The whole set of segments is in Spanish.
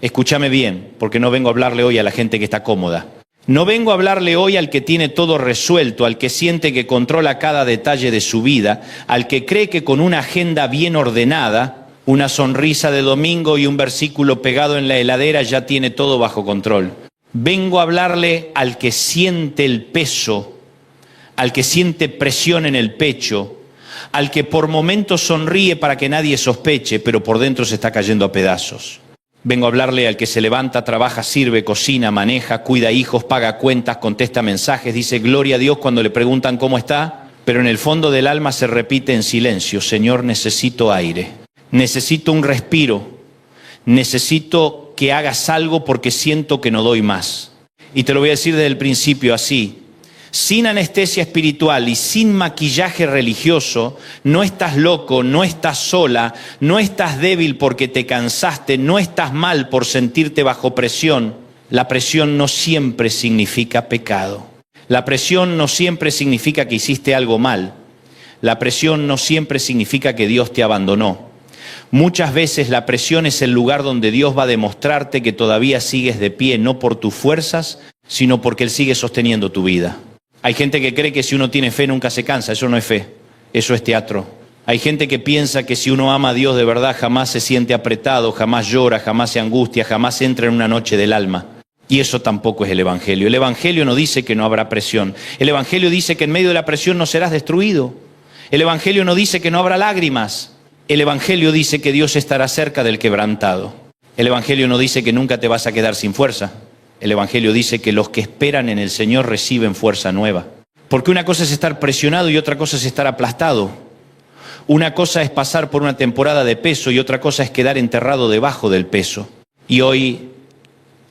Escúchame bien, porque no vengo a hablarle hoy a la gente que está cómoda. No vengo a hablarle hoy al que tiene todo resuelto, al que siente que controla cada detalle de su vida, al que cree que con una agenda bien ordenada, una sonrisa de domingo y un versículo pegado en la heladera ya tiene todo bajo control. Vengo a hablarle al que siente el peso, al que siente presión en el pecho, al que por momentos sonríe para que nadie sospeche, pero por dentro se está cayendo a pedazos. Vengo a hablarle al que se levanta, trabaja, sirve, cocina, maneja, cuida hijos, paga cuentas, contesta mensajes, dice gloria a Dios cuando le preguntan cómo está, pero en el fondo del alma se repite en silencio: Señor, necesito aire, necesito un respiro, necesito que hagas algo porque siento que no doy más. Y te lo voy a decir desde el principio así: sin anestesia espiritual y sin maquillaje religioso, no estás loco, no estás sola, no estás débil porque te cansaste, no estás mal por sentirte bajo presión. La presión no siempre significa pecado. La presión no siempre significa que hiciste algo mal. La presión no siempre significa que Dios te abandonó. Muchas veces la presión es el lugar donde Dios va a demostrarte que todavía sigues de pie, no por tus fuerzas, sino porque Él sigue sosteniendo tu vida. Hay gente que cree que si uno tiene fe nunca se cansa. Eso no es fe, eso es teatro. Hay gente que piensa que si uno ama a Dios de verdad jamás se siente apretado, jamás llora, jamás se angustia, jamás entra en una noche del alma. Y eso tampoco es el Evangelio. El Evangelio no dice que no habrá presión. El Evangelio dice que en medio de la presión no serás destruido. El Evangelio no dice que no habrá lágrimas. El Evangelio dice que Dios estará cerca del quebrantado. El Evangelio no dice que nunca te vas a quedar sin fuerza. El Evangelio dice que los que esperan en el Señor reciben fuerza nueva. Porque una cosa es estar presionado y otra cosa es estar aplastado. Una cosa es pasar por una temporada de peso y otra cosa es quedar enterrado debajo del peso. Y hoy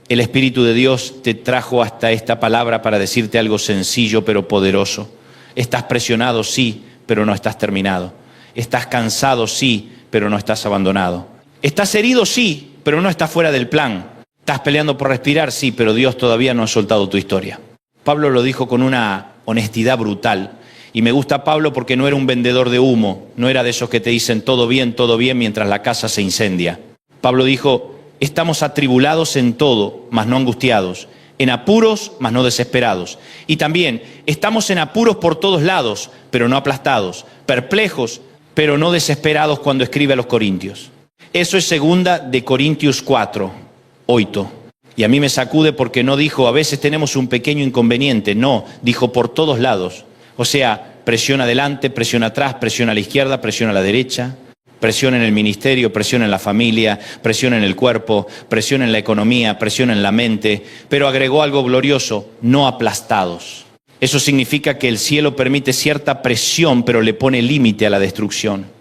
el Espíritu de Dios te trajo hasta esta palabra para decirte algo sencillo pero poderoso. Estás presionado, sí, pero no estás terminado. Estás cansado, sí, pero no estás abandonado. Estás herido, sí, pero no estás fuera del plan. Estás peleando por respirar, sí, pero Dios todavía no ha soltado tu historia. Pablo lo dijo con una honestidad brutal. Y me gusta Pablo porque no era un vendedor de humo, no era de esos que te dicen todo bien mientras la casa se incendia. Pablo dijo: estamos atribulados en todo, mas no angustiados, en apuros, mas no desesperados. Y también estamos en apuros por todos lados, pero no aplastados, perplejos, pero no desesperados, cuando escribe a los Corintios. Eso es 2 de Corintios 4. 8. Y a mí me sacude porque no dijo a veces tenemos un pequeño inconveniente, no, dijo por todos lados. O sea, presión adelante, presión atrás, presión a la izquierda, presión a la derecha, presión en el ministerio, presión en la familia, presión en el cuerpo, presión en la economía, presión en la mente, pero agregó algo glorioso: no aplastados. Eso significa que el cielo permite cierta presión, pero le pone límite a la destrucción.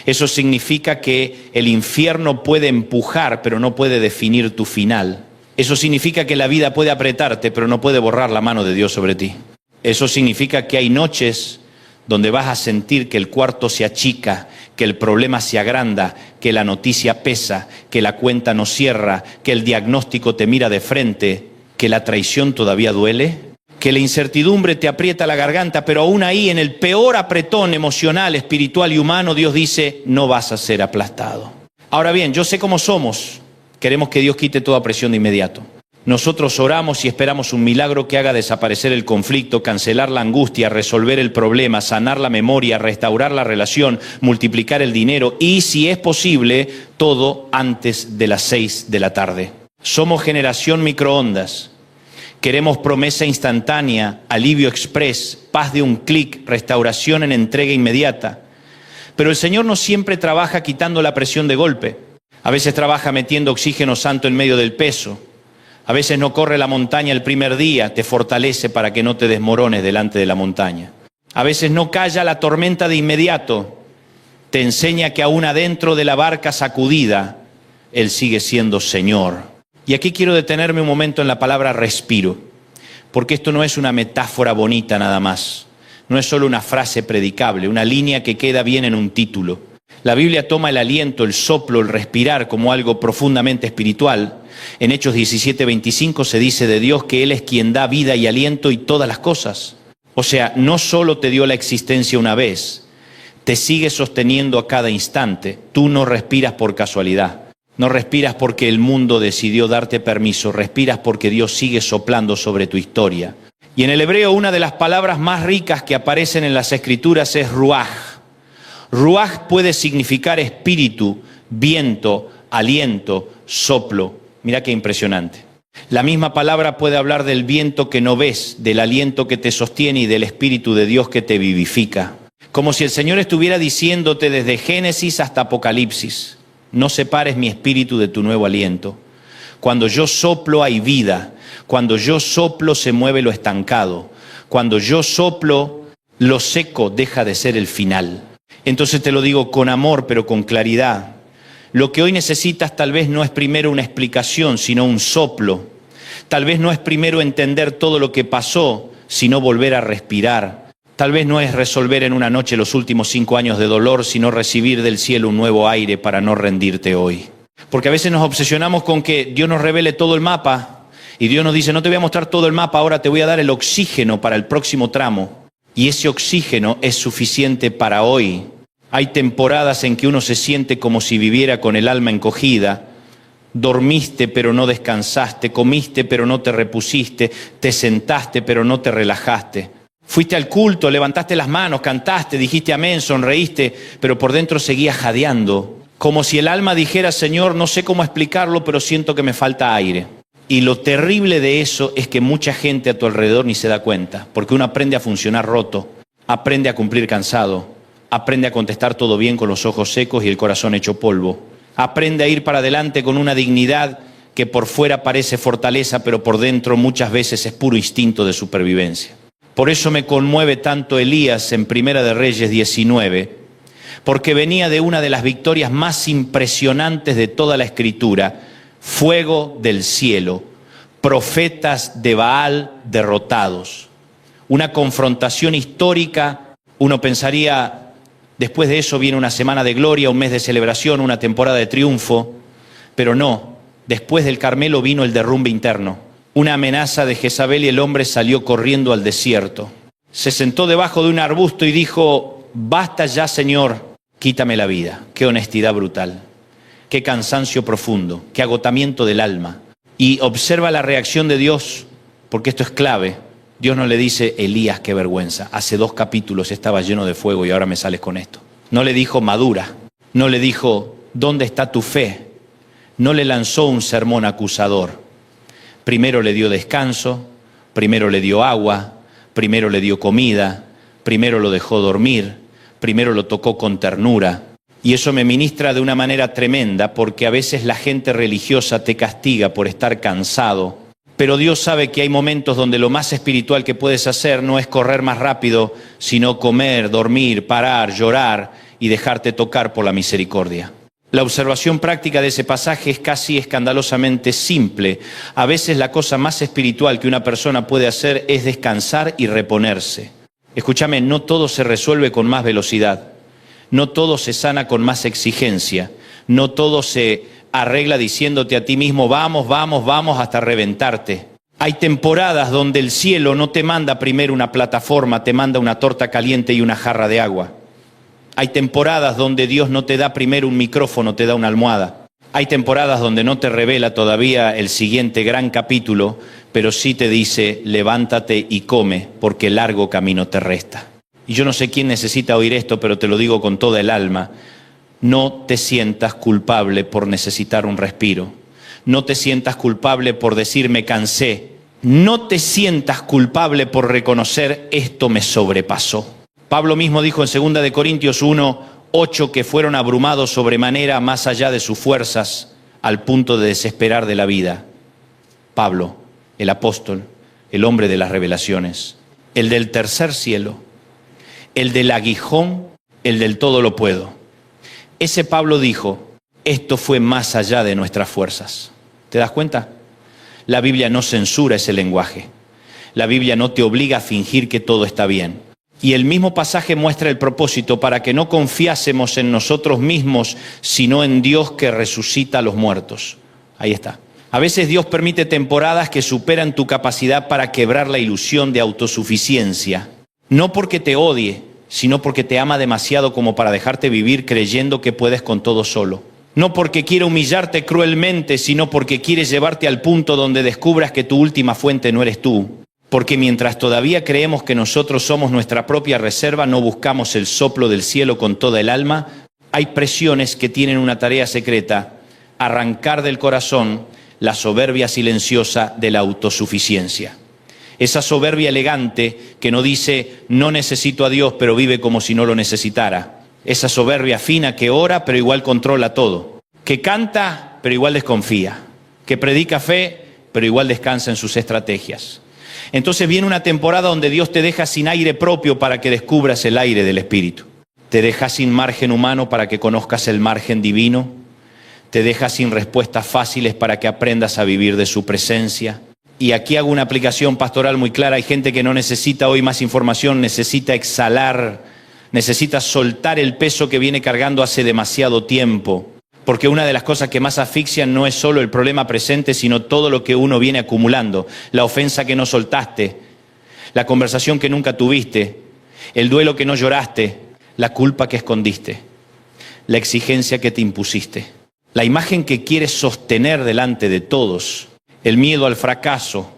Eso significa que el infierno puede empujar, pero no puede definir tu final. Eso significa que la vida puede apretarte, pero no puede borrar la mano de Dios sobre ti. Eso significa que hay noches donde vas a sentir que el cuarto se achica, que el problema se agranda, que la noticia pesa, que la cuenta no cierra, que el diagnóstico te mira de frente, que la traición todavía duele, que la incertidumbre te aprieta la garganta, pero aún ahí, en el peor apretón emocional, espiritual y humano, Dios dice: no vas a ser aplastado. Ahora bien, yo sé cómo somos. Queremos que Dios quite toda presión de inmediato. Nosotros oramos y esperamos un milagro que haga desaparecer el conflicto, cancelar la angustia, resolver el problema, sanar la memoria, restaurar la relación, multiplicar el dinero y, si es posible, todo antes de las 6 de la tarde. Somos generación microondas. Queremos promesa instantánea, alivio express, paz de un clic, restauración en entrega inmediata. Pero el Señor no siempre trabaja quitando la presión de golpe. A veces trabaja metiendo oxígeno santo en medio del peso. A veces no corre la montaña el primer día, te fortalece para que no te desmorones delante de la montaña. A veces no calla la tormenta de inmediato, te enseña que aún adentro de la barca sacudida, Él sigue siendo Señor. Y aquí quiero detenerme un momento en la palabra respiro, porque esto no es una metáfora bonita nada más. No es solo una frase predicable, una línea que queda bien en un título. La Biblia toma el aliento, el soplo, el respirar como algo profundamente espiritual. En Hechos 17:25 se dice de Dios que Él es quien da vida y aliento y todas las cosas. O sea, no solo te dio la existencia una vez, te sigue sosteniendo a cada instante. Tú no respiras por casualidad. No respiras porque el mundo decidió darte permiso, respiras porque Dios sigue soplando sobre tu historia. Y en el hebreo una de las palabras más ricas que aparecen en las Escrituras es ruaj. Ruaj puede significar espíritu, viento, aliento, soplo. Mira qué impresionante. La misma palabra puede hablar del viento que no ves, del aliento que te sostiene y del Espíritu de Dios que te vivifica. Como si el Señor estuviera diciéndote desde Génesis hasta Apocalipsis: no separes mi espíritu de tu nuevo aliento. Cuando yo soplo hay vida. Cuando yo soplo se mueve lo estancado. Cuando yo soplo, lo seco deja de ser el final. Entonces te lo digo con amor, pero con claridad. Lo que hoy necesitas tal vez no es primero una explicación, sino un soplo. Tal vez no es primero entender todo lo que pasó, sino volver a respirar. Tal vez no es resolver en una noche los últimos 5 años de dolor, sino recibir del cielo un nuevo aire para no rendirte hoy. Porque a veces nos obsesionamos con que Dios nos revele todo el mapa, y Dios nos dice: no te voy a mostrar todo el mapa, ahora te voy a dar el oxígeno para el próximo tramo. Y ese oxígeno es suficiente para hoy. Hay temporadas en que uno se siente como si viviera con el alma encogida. Dormiste pero no descansaste, comiste pero no te repusiste, te sentaste pero no te relajaste. Fuiste al culto, levantaste las manos, cantaste, dijiste amén, sonreíste, pero por dentro seguías jadeando. Como si el alma dijera: Señor, no sé cómo explicarlo, pero siento que me falta aire. Y lo terrible de eso es que mucha gente a tu alrededor ni se da cuenta, porque uno aprende a funcionar roto, aprende a cumplir cansado, aprende a contestar todo bien con los ojos secos y el corazón hecho polvo. Aprende a ir para adelante con una dignidad que por fuera parece fortaleza, pero por dentro muchas veces es puro instinto de supervivencia. Por eso me conmueve tanto Elías en Primera de Reyes 19, porque venía de una de las victorias más impresionantes de toda la Escritura: fuego del cielo, profetas de Baal derrotados. Una confrontación histórica. Uno pensaría, después de eso viene una semana de gloria, un mes de celebración, una temporada de triunfo. Pero no, después del Carmelo vino el derrumbe interno. Una amenaza de Jezabel y el hombre salió corriendo al desierto. Se sentó debajo de un arbusto y dijo: basta ya, Señor, quítame la vida. Qué honestidad brutal, qué cansancio profundo, qué agotamiento del alma. Y observa la reacción de Dios, porque esto es clave. Dios no le dice: Elías, qué vergüenza, hace 2 capítulos estaba lleno de fuego y ahora me sales con esto. No le dijo: madura. No le dijo: ¿dónde está tu fe? No le lanzó un sermón acusador. Primero le dio descanso, primero le dio agua, primero le dio comida, primero lo dejó dormir, primero lo tocó con ternura. Y eso me ministra de una manera tremenda, porque a veces la gente religiosa te castiga por estar cansado. Pero Dios sabe que hay momentos donde lo más espiritual que puedes hacer no es correr más rápido, sino comer, dormir, parar, llorar y dejarte tocar por la misericordia. La observación práctica de ese pasaje es casi escandalosamente simple. A veces la cosa más espiritual que una persona puede hacer es descansar y reponerse. Escúchame, no todo se resuelve con más velocidad. No todo se sana con más exigencia. No todo se arregla diciéndote a ti mismo: vamos, vamos, vamos, hasta reventarte. Hay temporadas donde el cielo no te manda primero una plataforma, te manda una torta caliente y una jarra de agua. Hay temporadas donde Dios no te da primero un micrófono, te da una almohada. Hay temporadas donde no te revela todavía el siguiente gran capítulo, pero sí te dice: levántate y come, porque largo camino te resta. Y yo no sé quién necesita oír esto, pero te lo digo con toda el alma. No te sientas culpable por necesitar un respiro. No te sientas culpable por decir: me cansé. No te sientas culpable por reconocer: esto me sobrepasó. Pablo mismo dijo en 2 de Corintios 1:8 que fueron abrumados sobremanera más allá de sus fuerzas, al punto de desesperar de la vida. Pablo, el apóstol, el hombre de las revelaciones, el del tercer cielo, el del aguijón, el del todo lo puedo. Ese Pablo dijo: esto fue más allá de nuestras fuerzas. ¿Te das cuenta? La Biblia no censura ese lenguaje. La Biblia no te obliga a fingir que todo está bien. Y el mismo pasaje muestra el propósito: para que no confiásemos en nosotros mismos, sino en Dios que resucita a los muertos. Ahí está. A veces Dios permite temporadas que superan tu capacidad para quebrar la ilusión de autosuficiencia. No porque te odie, sino porque te ama demasiado como para dejarte vivir creyendo que puedes con todo solo. No porque quiera humillarte cruelmente, sino porque quiere llevarte al punto donde descubras que tu última fuente no eres tú. Porque mientras todavía creemos que nosotros somos nuestra propia reserva, no buscamos el soplo del cielo con toda el alma. Hay presiones que tienen una tarea secreta: arrancar del corazón la soberbia silenciosa de la autosuficiencia. Esa soberbia elegante que no dice no necesito a Dios, pero vive como si no lo necesitara. Esa soberbia fina que ora, pero igual controla todo. Que canta, pero igual desconfía. Que predica fe, pero igual descansa en sus estrategias. Entonces viene una temporada donde Dios te deja sin aire propio para que descubras el aire del Espíritu. Te deja sin margen humano para que conozcas el margen divino. Te deja sin respuestas fáciles para que aprendas a vivir de su presencia. Y aquí hago una aplicación pastoral muy clara. Hay gente que no necesita hoy más información, necesita exhalar. Necesitas soltar el peso que viene cargando hace demasiado tiempo, porque una de las cosas que más asfixian no es solo el problema presente, sino todo lo que uno viene acumulando: la ofensa que no soltaste, la conversación que nunca tuviste, el duelo que no lloraste, la culpa que escondiste, la exigencia que te impusiste, la imagen que quieres sostener delante de todos, el miedo al fracaso,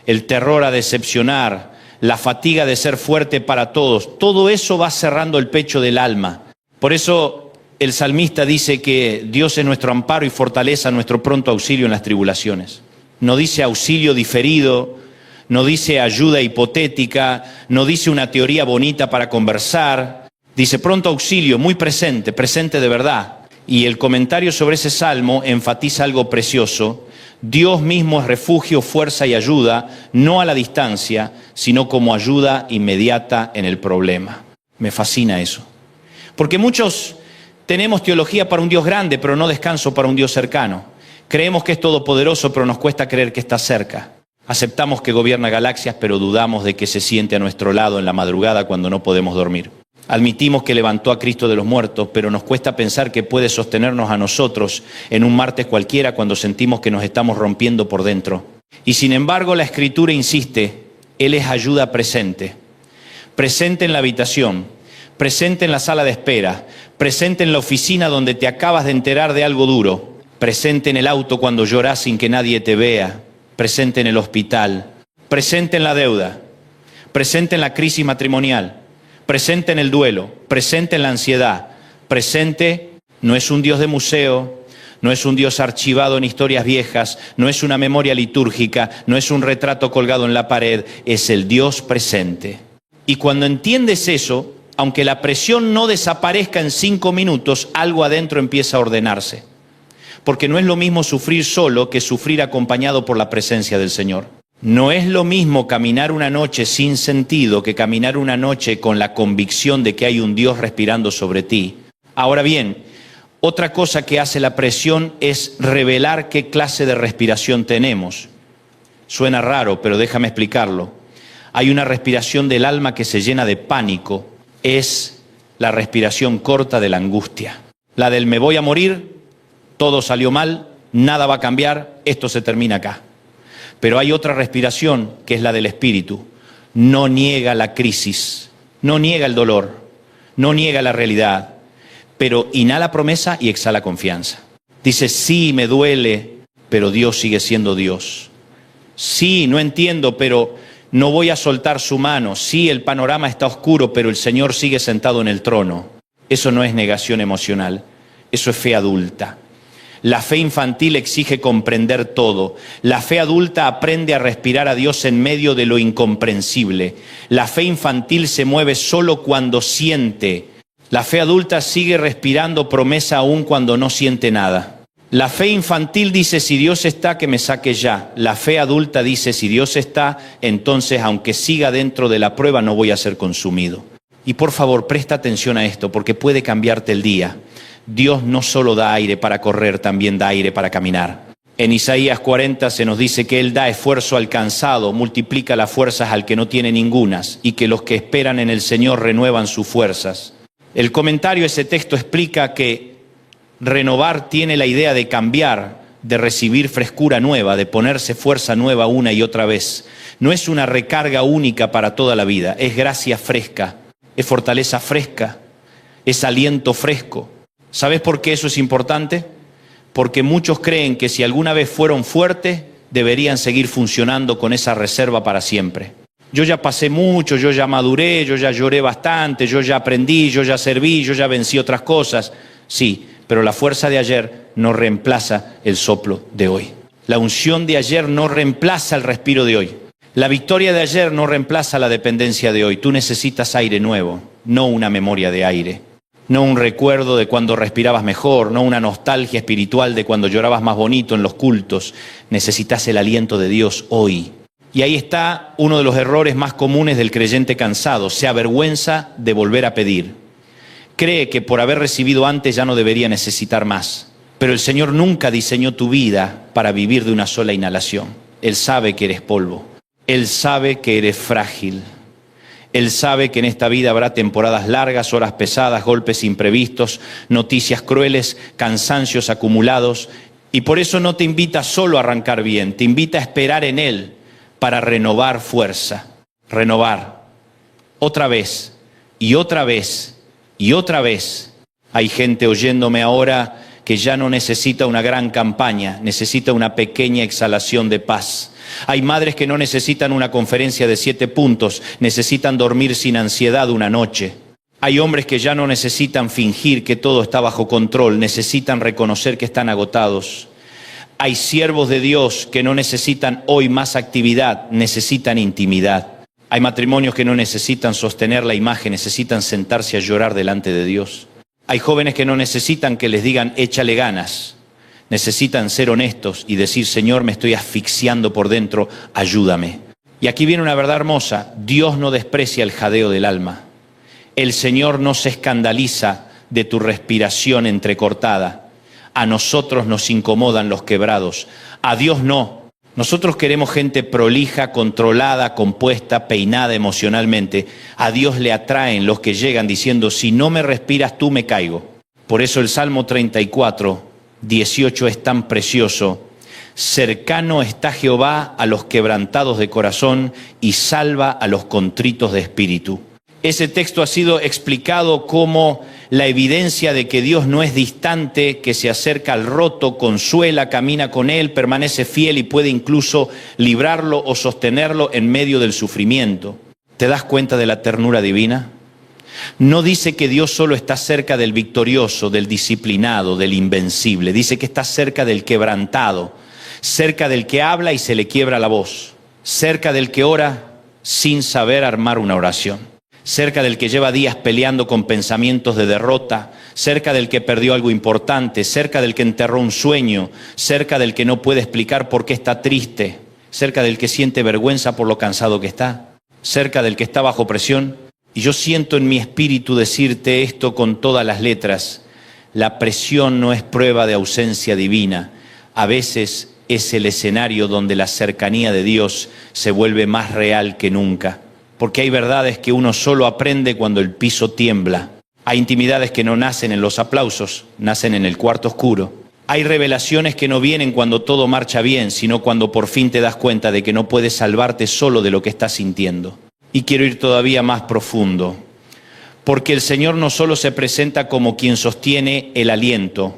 el terror a decepcionar, la fatiga de ser fuerte para todos. Todo eso va cerrando el pecho del alma. Por eso el salmista dice que Dios es nuestro amparo y fortaleza, nuestro pronto auxilio en las tribulaciones. No dice auxilio diferido, no dice ayuda hipotética, no dice una teoría bonita para conversar. Dice pronto auxilio, muy presente, presente de verdad. Y el comentario sobre ese salmo enfatiza algo precioso. Dios mismo es refugio, fuerza y ayuda, no a la distancia, sino como ayuda inmediata en el problema. Me fascina eso. Porque muchos tenemos teología para un Dios grande, pero no descanso para un Dios cercano. Creemos que es todopoderoso, pero nos cuesta creer que está cerca. Aceptamos que gobierna galaxias, pero dudamos de que se siente a nuestro lado en la madrugada cuando no podemos dormir. Admitimos que levantó a Cristo de los muertos, pero nos cuesta pensar que puede sostenernos a nosotros en un martes cualquiera cuando sentimos que nos estamos rompiendo por dentro. Y sin embargo, la Escritura insiste: Él es ayuda presente. Presente en la habitación, presente en la sala de espera, presente en la oficina donde te acabas de enterar de algo duro, presente en el auto cuando lloras sin que nadie te vea, presente en el hospital, presente en la deuda, presente en la crisis matrimonial, presente en el duelo, presente en la ansiedad, presente. No es un Dios de museo, no es un Dios archivado en historias viejas, no es una memoria litúrgica, no es un retrato colgado en la pared, es el Dios presente. Y cuando entiendes eso, aunque la presión no desaparezca en 5 minutos, algo adentro empieza a ordenarse. Porque no es lo mismo sufrir solo que sufrir acompañado por la presencia del Señor. No es lo mismo caminar una noche sin sentido que caminar una noche con la convicción de que hay un Dios respirando sobre ti. Ahora bien, otra cosa que hace la presión es revelar qué clase de respiración tenemos. Suena raro, pero déjame explicarlo. Hay una respiración del alma que se llena de pánico. Es la respiración corta de la angustia. La del me voy a morir, todo salió mal, nada va a cambiar, esto se termina acá. Pero hay otra respiración que es la del Espíritu. No niega la crisis, no niega el dolor, no niega la realidad, pero inhala promesa y exhala confianza. Dice, sí, me duele, pero Dios sigue siendo Dios. Sí, no entiendo, pero no voy a soltar su mano. Sí, el panorama está oscuro, pero el Señor sigue sentado en el trono. Eso no es negación emocional, eso es fe adulta. La fe infantil exige comprender todo. La fe adulta aprende a respirar a Dios en medio de lo incomprensible. La fe infantil se mueve solo cuando siente. La fe adulta sigue respirando promesa aún cuando no siente nada. La fe infantil dice, si Dios está, que me saque ya. La fe adulta dice, si Dios está, entonces aunque siga dentro de la prueba no voy a ser consumido. Y por favor, presta atención a esto porque puede cambiarte el día. Dios no solo da aire para correr, también da aire para caminar. En Isaías 40 se nos dice que Él da esfuerzo al cansado, multiplica las fuerzas al que no tiene ningunas, y que los que esperan en el Señor renuevan sus fuerzas. El comentario a ese texto explica que renovar tiene la idea de cambiar, de recibir frescura nueva, de ponerse fuerza nueva una y otra vez. No es una recarga única para toda la vida, es gracia fresca, es fortaleza fresca, es aliento fresco. ¿Sabes por qué eso es importante? porque muchos creen que si alguna vez fueron fuertes, deberían seguir funcionando con esa reserva para siempre. Yo ya pasé mucho, yo ya maduré, yo ya lloré bastante, yo ya aprendí, yo ya serví, yo ya vencí otras cosas. Sí, pero la fuerza de ayer no reemplaza el soplo de hoy. La unción de ayer no reemplaza el respiro de hoy. La victoria de ayer no reemplaza la dependencia de hoy. Tú necesitas aire nuevo, no una memoria de aire. No un recuerdo de cuando respirabas mejor, no una nostalgia espiritual de cuando llorabas más bonito en los cultos. Necesitas el aliento de Dios hoy. Y ahí está uno de los errores más comunes del creyente cansado. Se avergüenza de volver a pedir. Cree que por haber recibido antes ya no debería necesitar más. Pero el Señor nunca diseñó tu vida para vivir de una sola inhalación. Él sabe que eres polvo. Él sabe que eres frágil. Él sabe que en esta vida habrá temporadas largas, horas pesadas, golpes imprevistos, noticias crueles, cansancios acumulados. Y por eso no te invita solo a arrancar bien, te invita a esperar en Él para renovar fuerza. Renovar. Otra vez, y otra vez, y otra vez. Hay gente oyéndome ahora que ya no necesita una gran campaña, necesita una pequeña exhalación de paz. Hay madres que no necesitan una conferencia de 7 puntos, necesitan dormir sin ansiedad una noche. Hay hombres que ya no necesitan fingir que todo está bajo control, necesitan reconocer que están agotados. Hay siervos de Dios que no necesitan hoy más actividad, necesitan intimidad. Hay matrimonios que no necesitan sostener la imagen, necesitan sentarse a llorar delante de Dios. Hay jóvenes que no necesitan que les digan échale ganas. Necesitan ser honestos y decir, Señor, me estoy asfixiando por dentro, ayúdame. Y aquí viene una verdad hermosa. Dios no desprecia el jadeo del alma. El Señor no se escandaliza de tu respiración entrecortada. A nosotros nos incomodan los quebrados. A Dios no. Nosotros queremos gente prolija, controlada, compuesta, peinada emocionalmente. A Dios le atraen los que llegan diciendo, si no me respiras tú me caigo. Por eso el Salmo 34, 18 es tan precioso. Cercano está Jehová a los quebrantados de corazón y salva a los contritos de espíritu. Ese texto ha sido explicado como la evidencia de que Dios no es distante, que se acerca al roto, consuela, camina con él, permanece fiel y puede incluso librarlo o sostenerlo en medio del sufrimiento. ¿Te das cuenta de la ternura divina? No dice que Dios solo está cerca del victorioso, del disciplinado, del invencible. Dice que está cerca del quebrantado, cerca del que habla y se le quiebra la voz, cerca del que ora sin saber armar una oración, cerca del que lleva días peleando con pensamientos de derrota, cerca del que perdió algo importante, cerca del que enterró un sueño, cerca del que no puede explicar por qué está triste, cerca del que siente vergüenza por lo cansado que está, cerca del que está bajo presión. Y yo siento en mi espíritu decirte esto con todas las letras. La presión no es prueba de ausencia divina. A veces es el escenario donde la cercanía de Dios se vuelve más real que nunca. Porque hay verdades que uno solo aprende cuando el piso tiembla. Hay intimidades que no nacen en los aplausos, nacen en el cuarto oscuro. Hay revelaciones que no vienen cuando todo marcha bien, sino cuando por fin te das cuenta de que no puedes salvarte solo de lo que estás sintiendo. Y quiero ir todavía más profundo, porque el Señor no solo se presenta como quien sostiene el aliento,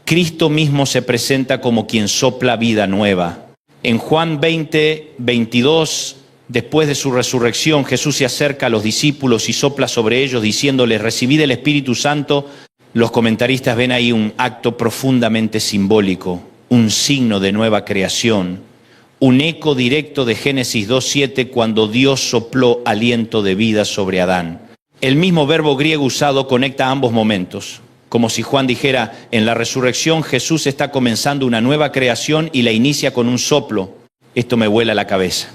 Cristo mismo se presenta como quien sopla vida nueva. En Juan 20, 22, después de su resurrección, Jesús se acerca a los discípulos y sopla sobre ellos diciéndoles, recibid el Espíritu Santo. Los comentaristas ven ahí un acto profundamente simbólico, un signo de nueva creación. Un eco directo de Génesis 2:7 cuando Dios sopló aliento de vida sobre Adán. El mismo verbo griego usado conecta ambos momentos, como si Juan dijera, en la resurrección Jesús está comenzando una nueva creación y la inicia con un soplo. Esto me vuela la cabeza.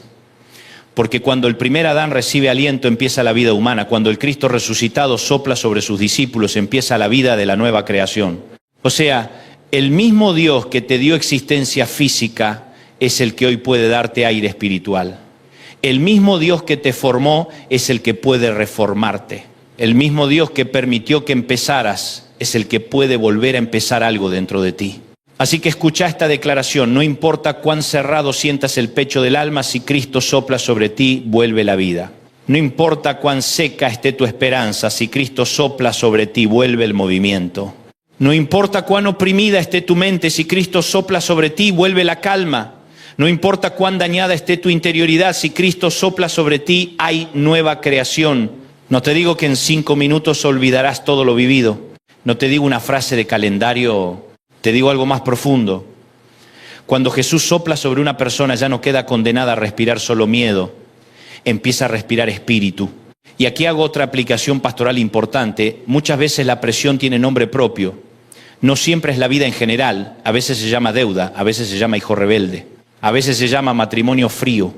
Porque cuando el primer Adán recibe aliento empieza la vida humana, cuando el Cristo resucitado sopla sobre sus discípulos empieza la vida de la nueva creación. O sea, el mismo Dios que te dio existencia física es el que hoy puede darte aire espiritual. El mismo Dios que te formó es el que puede reformarte. El mismo Dios que permitió que empezaras es el que puede volver a empezar algo dentro de ti. Así que escucha esta declaración, no importa cuán cerrado sientas el pecho del alma, si Cristo sopla sobre ti, vuelve la vida. No importa cuán seca esté tu esperanza, si Cristo sopla sobre ti, vuelve el movimiento. No importa cuán oprimida esté tu mente, si Cristo sopla sobre ti, vuelve la calma. No importa cuán dañada esté tu interioridad, si Cristo sopla sobre ti, hay nueva creación. No te digo que en 5 minutos olvidarás todo lo vivido. No te digo una frase de calendario, te digo algo más profundo. Cuando Jesús sopla sobre una persona, ya no queda condenada a respirar solo miedo, empieza a respirar espíritu. Y aquí hago otra aplicación pastoral importante. Muchas veces la presión tiene nombre propio. No siempre es la vida en general. A veces se llama deuda, a veces se llama hijo rebelde, a veces se llama matrimonio frío,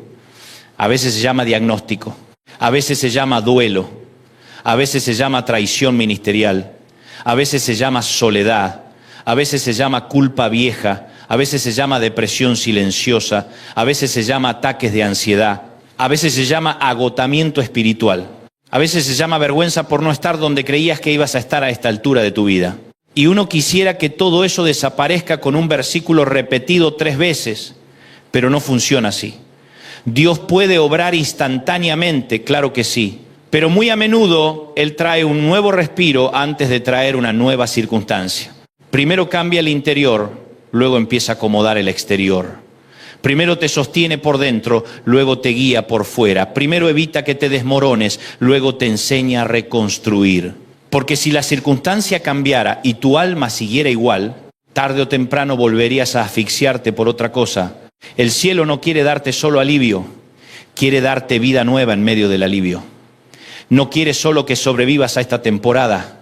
a veces se llama diagnóstico, a veces se llama duelo, a veces se llama traición ministerial, a veces se llama soledad, a veces se llama culpa vieja, a veces se llama depresión silenciosa, a veces se llama ataques de ansiedad, a veces se llama agotamiento espiritual, a veces se llama vergüenza por no estar donde creías que ibas a estar a esta altura de tu vida. Y uno quisiera que todo eso desaparezca con un versículo repetido 3 veces, pero no funciona así. Dios puede obrar instantáneamente, claro que sí, pero muy a menudo Él trae un nuevo respiro antes de traer una nueva circunstancia. Primero cambia el interior, luego empieza a acomodar el exterior. Primero te sostiene por dentro, luego te guía por fuera. Primero evita que te desmorones, luego te enseña a reconstruir. Porque si la circunstancia cambiara y tu alma siguiera igual, tarde o temprano volverías a asfixiarte por otra cosa. El cielo no quiere darte solo alivio, quiere darte vida nueva en medio del alivio. No quiere solo que sobrevivas a esta temporada,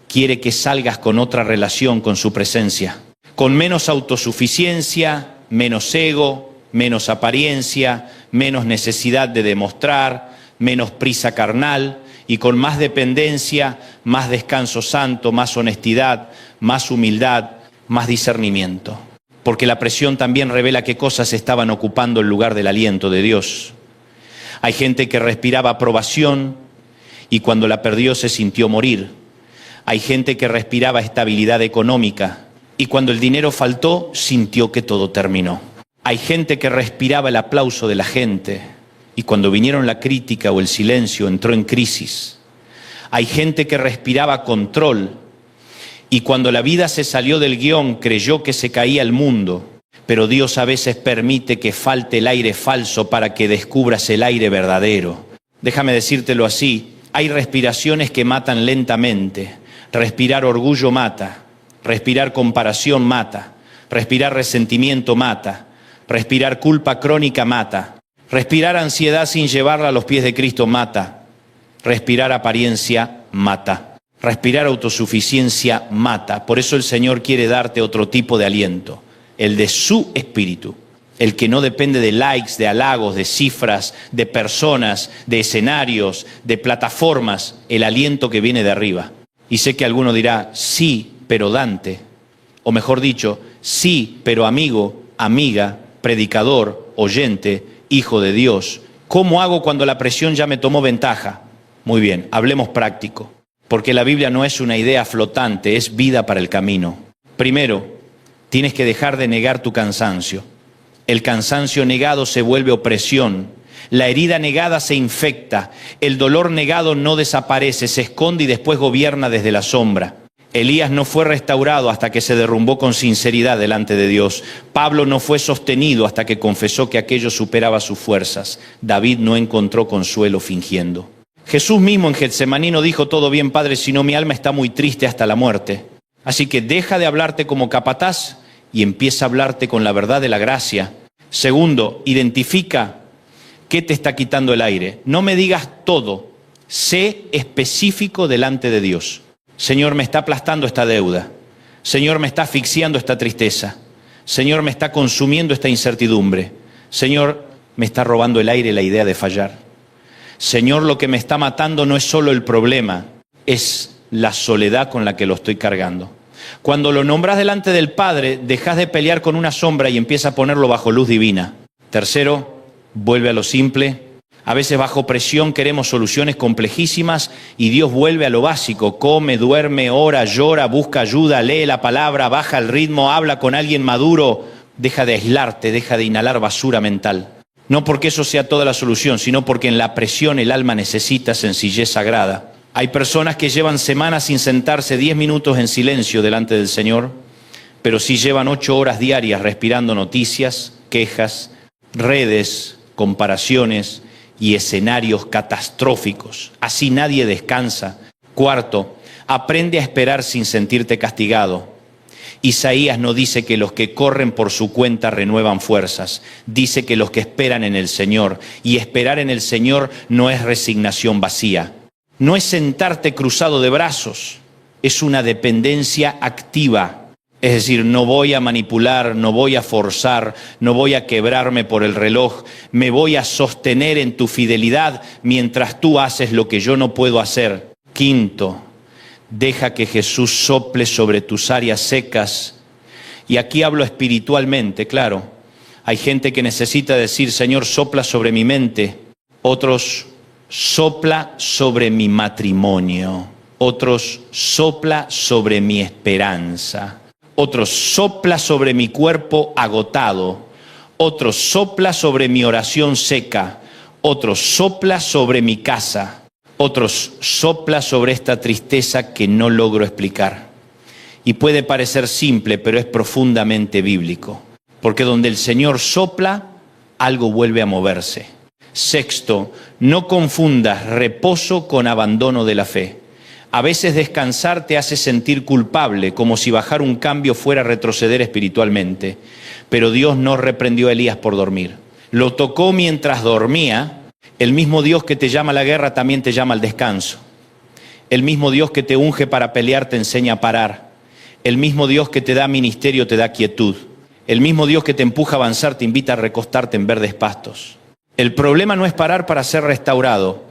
quiere que salgas con otra relación con su presencia. Con menos autosuficiencia, menos ego, menos apariencia, menos necesidad de demostrar, menos prisa carnal, y con más dependencia, más descanso santo, más honestidad, más humildad, más discernimiento. Porque la presión también revela qué cosas estaban ocupando el lugar del aliento de Dios. Hay gente que respiraba aprobación y cuando la perdió se sintió morir. Hay gente que respiraba estabilidad económica y cuando el dinero faltó sintió que todo terminó. Hay gente que respiraba el aplauso de la gente y cuando vinieron la crítica o el silencio entró en crisis. Hay gente que respiraba control y cuando la vida se salió del guión creyó que se caía el mundo. Pero Dios a veces permite que falte el aire falso para que descubras el aire verdadero. Déjame decírtelo así, hay respiraciones que matan lentamente. Respirar orgullo mata, respirar comparación mata, respirar resentimiento mata, respirar culpa crónica mata. Respirar ansiedad sin llevarla a los pies de Cristo mata. Respirar apariencia mata. Respirar autosuficiencia mata. Por eso el Señor quiere darte otro tipo de aliento, el de su espíritu, el que no depende de likes, de halagos, de cifras, de personas, de escenarios, de plataformas, el aliento que viene de arriba. Y sé que alguno dirá, sí, pero Dante, o mejor dicho, sí, pero amigo, amiga, predicador, oyente, hijo de Dios. ¿Cómo hago cuando la presión ya me tomó ventaja? Muy bien, hablemos práctico, porque la Biblia no es una idea flotante, es vida para el camino. Primero, tienes que dejar de negar tu cansancio. El cansancio negado se vuelve opresión. La herida negada se infecta. El dolor negado no desaparece, se esconde y después gobierna desde la sombra. Elías no fue restaurado hasta que se derrumbó con sinceridad delante de Dios. Pablo no fue sostenido hasta que confesó que aquello superaba sus fuerzas. David no encontró consuelo fingiendo. Jesús mismo en Getsemaní no dijo, todo bien, Padre, sino mi alma está muy triste hasta la muerte. Así que deja de hablarte como capataz y empieza a hablarte con la verdad de la gracia. Segundo, identifica qué te está quitando el aire. No me digas todo, sé específico delante de Dios. Señor, me está aplastando esta deuda. Señor, me está asfixiando esta tristeza. Señor, me está consumiendo esta incertidumbre. Señor, me está robando el aire la idea de fallar. Señor, lo que me está matando no es solo el problema, es la soledad con la que lo estoy cargando. Cuando lo nombras delante del Padre, dejas de pelear con una sombra y empieza a ponerlo bajo luz divina. Tercero, vuelve a lo simple. A veces bajo presión queremos soluciones complejísimas y Dios vuelve a lo básico. Come, duerme, ora, llora, busca ayuda, lee la palabra, baja el ritmo, habla con alguien maduro. Deja de aislarte, deja de inhalar basura mental. No porque eso sea toda la solución, sino porque en la presión el alma necesita sencillez sagrada. Hay personas que llevan semanas sin sentarse 10 minutos en silencio delante del Señor, pero sí llevan 8 horas diarias respirando noticias, quejas, redes, comparaciones y escenarios catastróficos. Así nadie descansa. Cuarto, aprende a esperar sin sentirte castigado. Isaías no dice que los que corren por su cuenta renuevan fuerzas, dice que los que esperan en el Señor, y esperar en el Señor no es resignación vacía, no es sentarte cruzado de brazos, es una dependencia activa. Es decir, no voy a manipular, no voy a forzar, no voy a quebrarme por el reloj, me voy a sostener en tu fidelidad mientras tú haces lo que yo no puedo hacer. Quinto, deja que Jesús sople sobre tus áreas secas. Y aquí hablo espiritualmente, claro. Hay gente que necesita decir, Señor, sopla sobre mi mente. Otros, sopla sobre mi matrimonio. Otros, sopla sobre mi esperanza. Otros, sopla sobre mi cuerpo agotado. Otros, sopla sobre mi oración seca. Otros, sopla sobre mi casa. Otros, sopla sobre esta tristeza que no logro explicar. Y puede parecer simple, pero es profundamente bíblico. Porque donde el Señor sopla, algo vuelve a moverse. Sexto, no confundas reposo con abandono de la fe. A veces descansar te hace sentir culpable, como si bajar un cambio fuera retroceder espiritualmente. Pero Dios no reprendió a Elías por dormir. Lo tocó mientras dormía. El mismo Dios que te llama a la guerra también te llama al descanso. El mismo Dios que te unge para pelear te enseña a parar. El mismo Dios que te da ministerio te da quietud. El mismo Dios que te empuja a avanzar te invita a recostarte en verdes pastos. El problema no es parar para ser restaurado.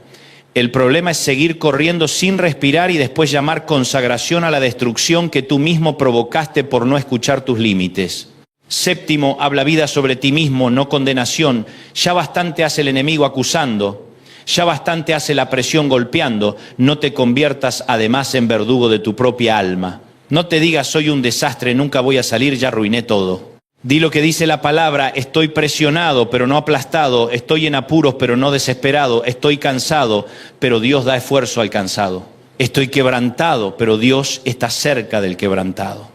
El problema es seguir corriendo sin respirar y después llamar consagración a la destrucción que tú mismo provocaste por no escuchar tus límites. Séptimo, habla vida sobre ti mismo, no condenación. Ya bastante hace el enemigo acusando, ya bastante hace la presión golpeando. No te conviertas además en verdugo de tu propia alma. No te digas soy un desastre, nunca voy a salir, ya arruiné todo. Di lo que dice la palabra, estoy presionado pero no aplastado, estoy en apuros pero no desesperado, estoy cansado pero Dios da esfuerzo al cansado. Estoy quebrantado pero Dios está cerca del quebrantado.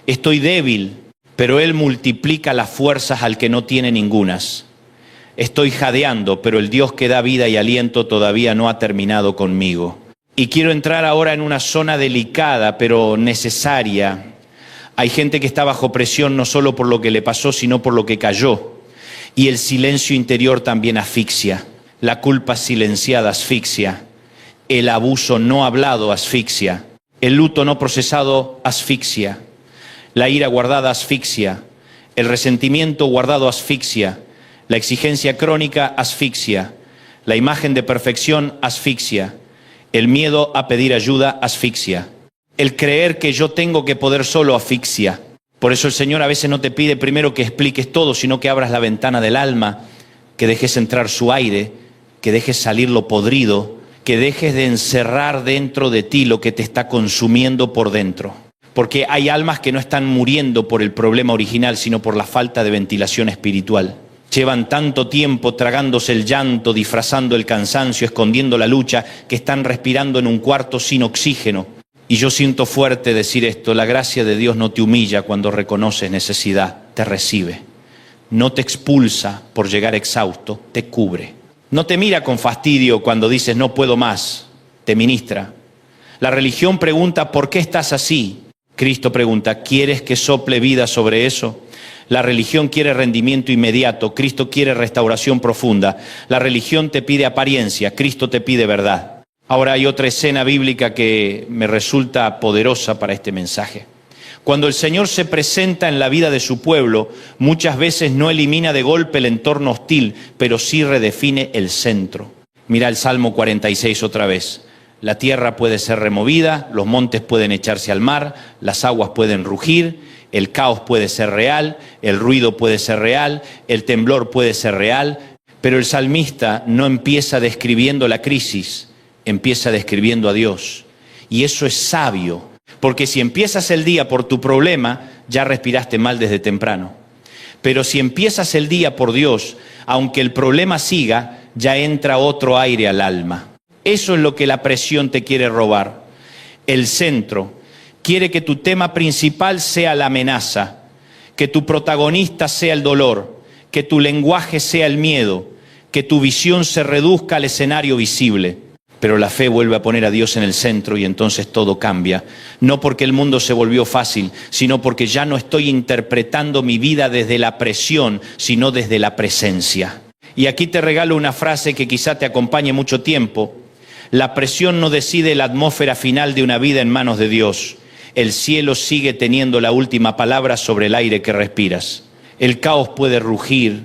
Estoy débil pero Él multiplica las fuerzas al que no tiene ningunas. Estoy jadeando, pero el Dios que da vida y aliento todavía no ha terminado conmigo. Y quiero entrar ahora en una zona delicada, pero necesaria. Hay gente que está bajo presión no solo por lo que le pasó, sino por lo que cayó. Y el silencio interior también asfixia. La culpa silenciada asfixia. El abuso no hablado asfixia. El luto no procesado asfixia. La ira guardada asfixia, el resentimiento guardado asfixia, la exigencia crónica asfixia, la imagen de perfección asfixia, el miedo a pedir ayuda asfixia, el creer que yo tengo que poder solo asfixia. Por eso el Señor a veces no te pide primero que expliques todo, sino que abras la ventana del alma, que dejes entrar su aire, que dejes salir lo podrido, que dejes de encerrar dentro de ti lo que te está consumiendo por dentro. Porque hay almas que no están muriendo por el problema original, sino por la falta de ventilación espiritual. Llevan tanto tiempo tragándose el llanto, disfrazando el cansancio, escondiendo la lucha, que están respirando en un cuarto sin oxígeno. Y yo siento fuerte decir esto, la gracia de Dios no te humilla cuando reconoces necesidad, te recibe. No te expulsa por llegar exhausto, te cubre. No te mira con fastidio cuando dices no puedo más, te ministra. La religión pregunta ¿por qué estás así? Cristo pregunta, ¿quieres que sople vida sobre eso? La religión quiere rendimiento inmediato, Cristo quiere restauración profunda. La religión te pide apariencia, Cristo te pide verdad. Ahora hay otra escena bíblica que me resulta poderosa para este mensaje. Cuando el Señor se presenta en la vida de su pueblo, muchas veces no elimina de golpe el entorno hostil, pero sí redefine el centro. Mira el Salmo 46 otra vez. La tierra puede ser removida, los montes pueden echarse al mar, las aguas pueden rugir, el caos puede ser real, el ruido puede ser real, el temblor puede ser real, pero el salmista no empieza describiendo la crisis, empieza describiendo a Dios. Y eso es sabio, porque si empiezas el día por tu problema, ya respiraste mal desde temprano. Pero si empiezas el día por Dios, aunque el problema siga, ya entra otro aire al alma. Eso es lo que la presión te quiere robar. El centro. Quiere que tu tema principal sea la amenaza, que tu protagonista sea el dolor, que tu lenguaje sea el miedo, que tu visión se reduzca al escenario visible. Pero la fe vuelve a poner a Dios en el centro y entonces todo cambia. No porque el mundo se volvió fácil, sino porque ya no estoy interpretando mi vida desde la presión, sino desde la presencia. Y aquí te regalo una frase que quizá te acompañe mucho tiempo. La presión no decide la atmósfera final de una vida en manos de Dios. El cielo sigue teniendo la última palabra sobre el aire que respiras. El caos puede rugir,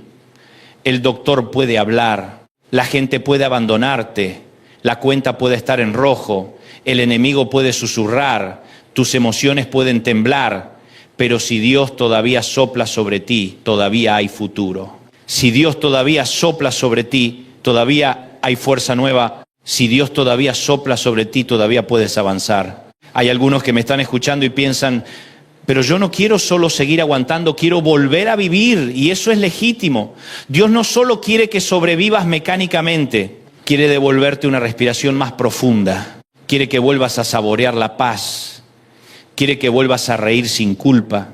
el doctor puede hablar, la gente puede abandonarte, la cuenta puede estar en rojo, el enemigo puede susurrar, tus emociones pueden temblar, pero si Dios todavía sopla sobre ti, todavía hay futuro. Si Dios todavía sopla sobre ti, todavía hay fuerza nueva. Si Dios todavía sopla sobre ti, todavía puedes avanzar. Hay algunos que me están escuchando y piensan, pero yo no quiero solo seguir aguantando, quiero volver a vivir, y eso es legítimo. Dios no solo quiere que sobrevivas mecánicamente, quiere devolverte una respiración más profunda, quiere que vuelvas a saborear la paz, quiere que vuelvas a reír sin culpa,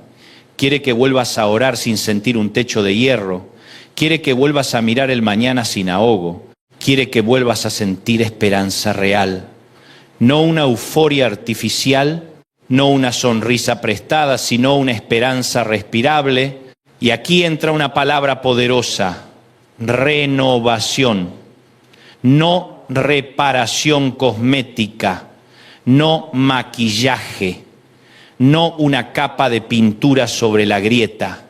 quiere que vuelvas a orar sin sentir un techo de hierro, quiere que vuelvas a mirar el mañana sin ahogo, quiere que vuelvas a sentir esperanza real, no una euforia artificial, no una sonrisa prestada, sino una esperanza respirable. Y aquí entra una palabra poderosa, renovación. No reparación cosmética, no maquillaje, no una capa de pintura sobre la grieta,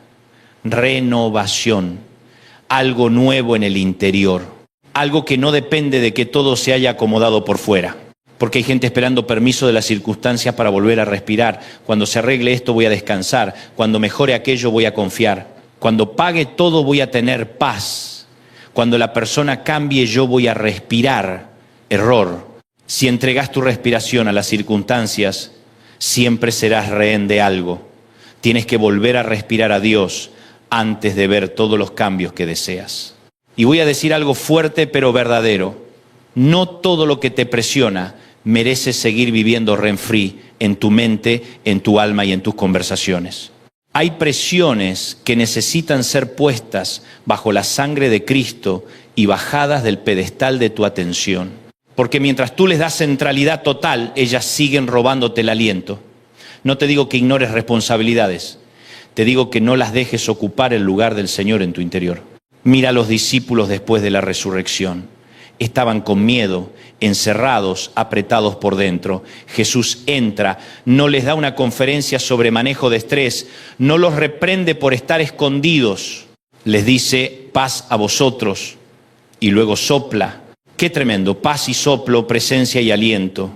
renovación, algo nuevo en el interior, algo que no depende de que todo se haya acomodado por fuera, porque hay gente esperando permiso de las circunstancias para volver a respirar. Cuando se arregle esto voy a descansar, cuando mejore aquello voy a confiar, cuando pague todo voy a tener paz. Cuando la persona cambie, yo voy a respirar. Error. Si entregas tu respiración a las circunstancias, siempre serás rehén de algo. Tienes que volver a respirar a Dios antes de ver todos los cambios que deseas. Y voy a decir algo fuerte pero verdadero. No todo lo que te presiona merece seguir viviendo rent-free en tu mente, en tu alma y en tus conversaciones. Hay presiones que necesitan ser puestas bajo la sangre de Cristo y bajadas del pedestal de tu atención. Porque mientras tú les das centralidad total, ellas siguen robándote el aliento. No te digo que ignores responsabilidades, te digo que no las dejes ocupar el lugar del Señor en tu interior. Mira a los discípulos después de la resurrección. Estaban con miedo, encerrados, apretados por dentro. Jesús entra, no les da una conferencia sobre manejo de estrés, no los reprende por estar escondidos. Les dice, paz a vosotros, y luego sopla. Qué tremendo, paz y soplo, presencia y aliento.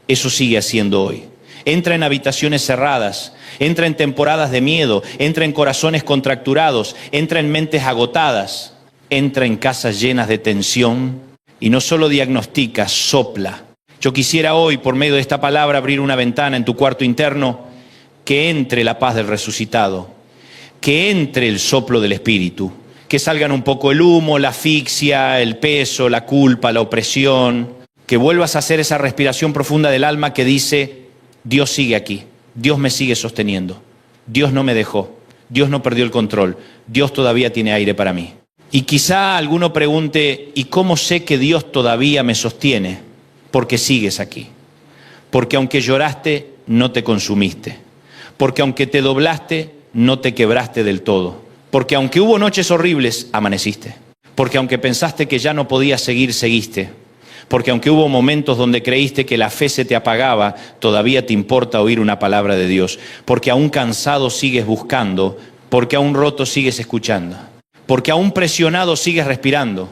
Eso sigue haciendo hoy. Entra en habitaciones cerradas, entra en temporadas de miedo, entra en corazones contracturados, entra en mentes agotadas, entra en casas llenas de tensión. Y no solo diagnostica, sopla. Yo quisiera hoy, por medio de esta palabra, abrir una ventana en tu cuarto interno, que entre la paz del resucitado, que entre el soplo del Espíritu, que salgan un poco el humo, la asfixia, el peso, la culpa, la opresión, que vuelvas a hacer esa respiración profunda del alma que dice, Dios sigue aquí, Dios me sigue sosteniendo, Dios no me dejó, Dios no perdió el control, Dios todavía tiene aire para mí. Y quizá alguno pregunte, ¿y cómo sé que Dios todavía me sostiene? Porque sigues aquí. Porque aunque lloraste, no te consumiste. Porque aunque te doblaste, no te quebraste del todo. Porque aunque hubo noches horribles, amaneciste. Porque aunque pensaste que ya no podías seguir, seguiste. Porque aunque hubo momentos donde creíste que la fe se te apagaba, todavía te importa oír una palabra de Dios. Porque aún cansado sigues buscando, porque aún roto sigues escuchando. Porque aún presionado sigues respirando.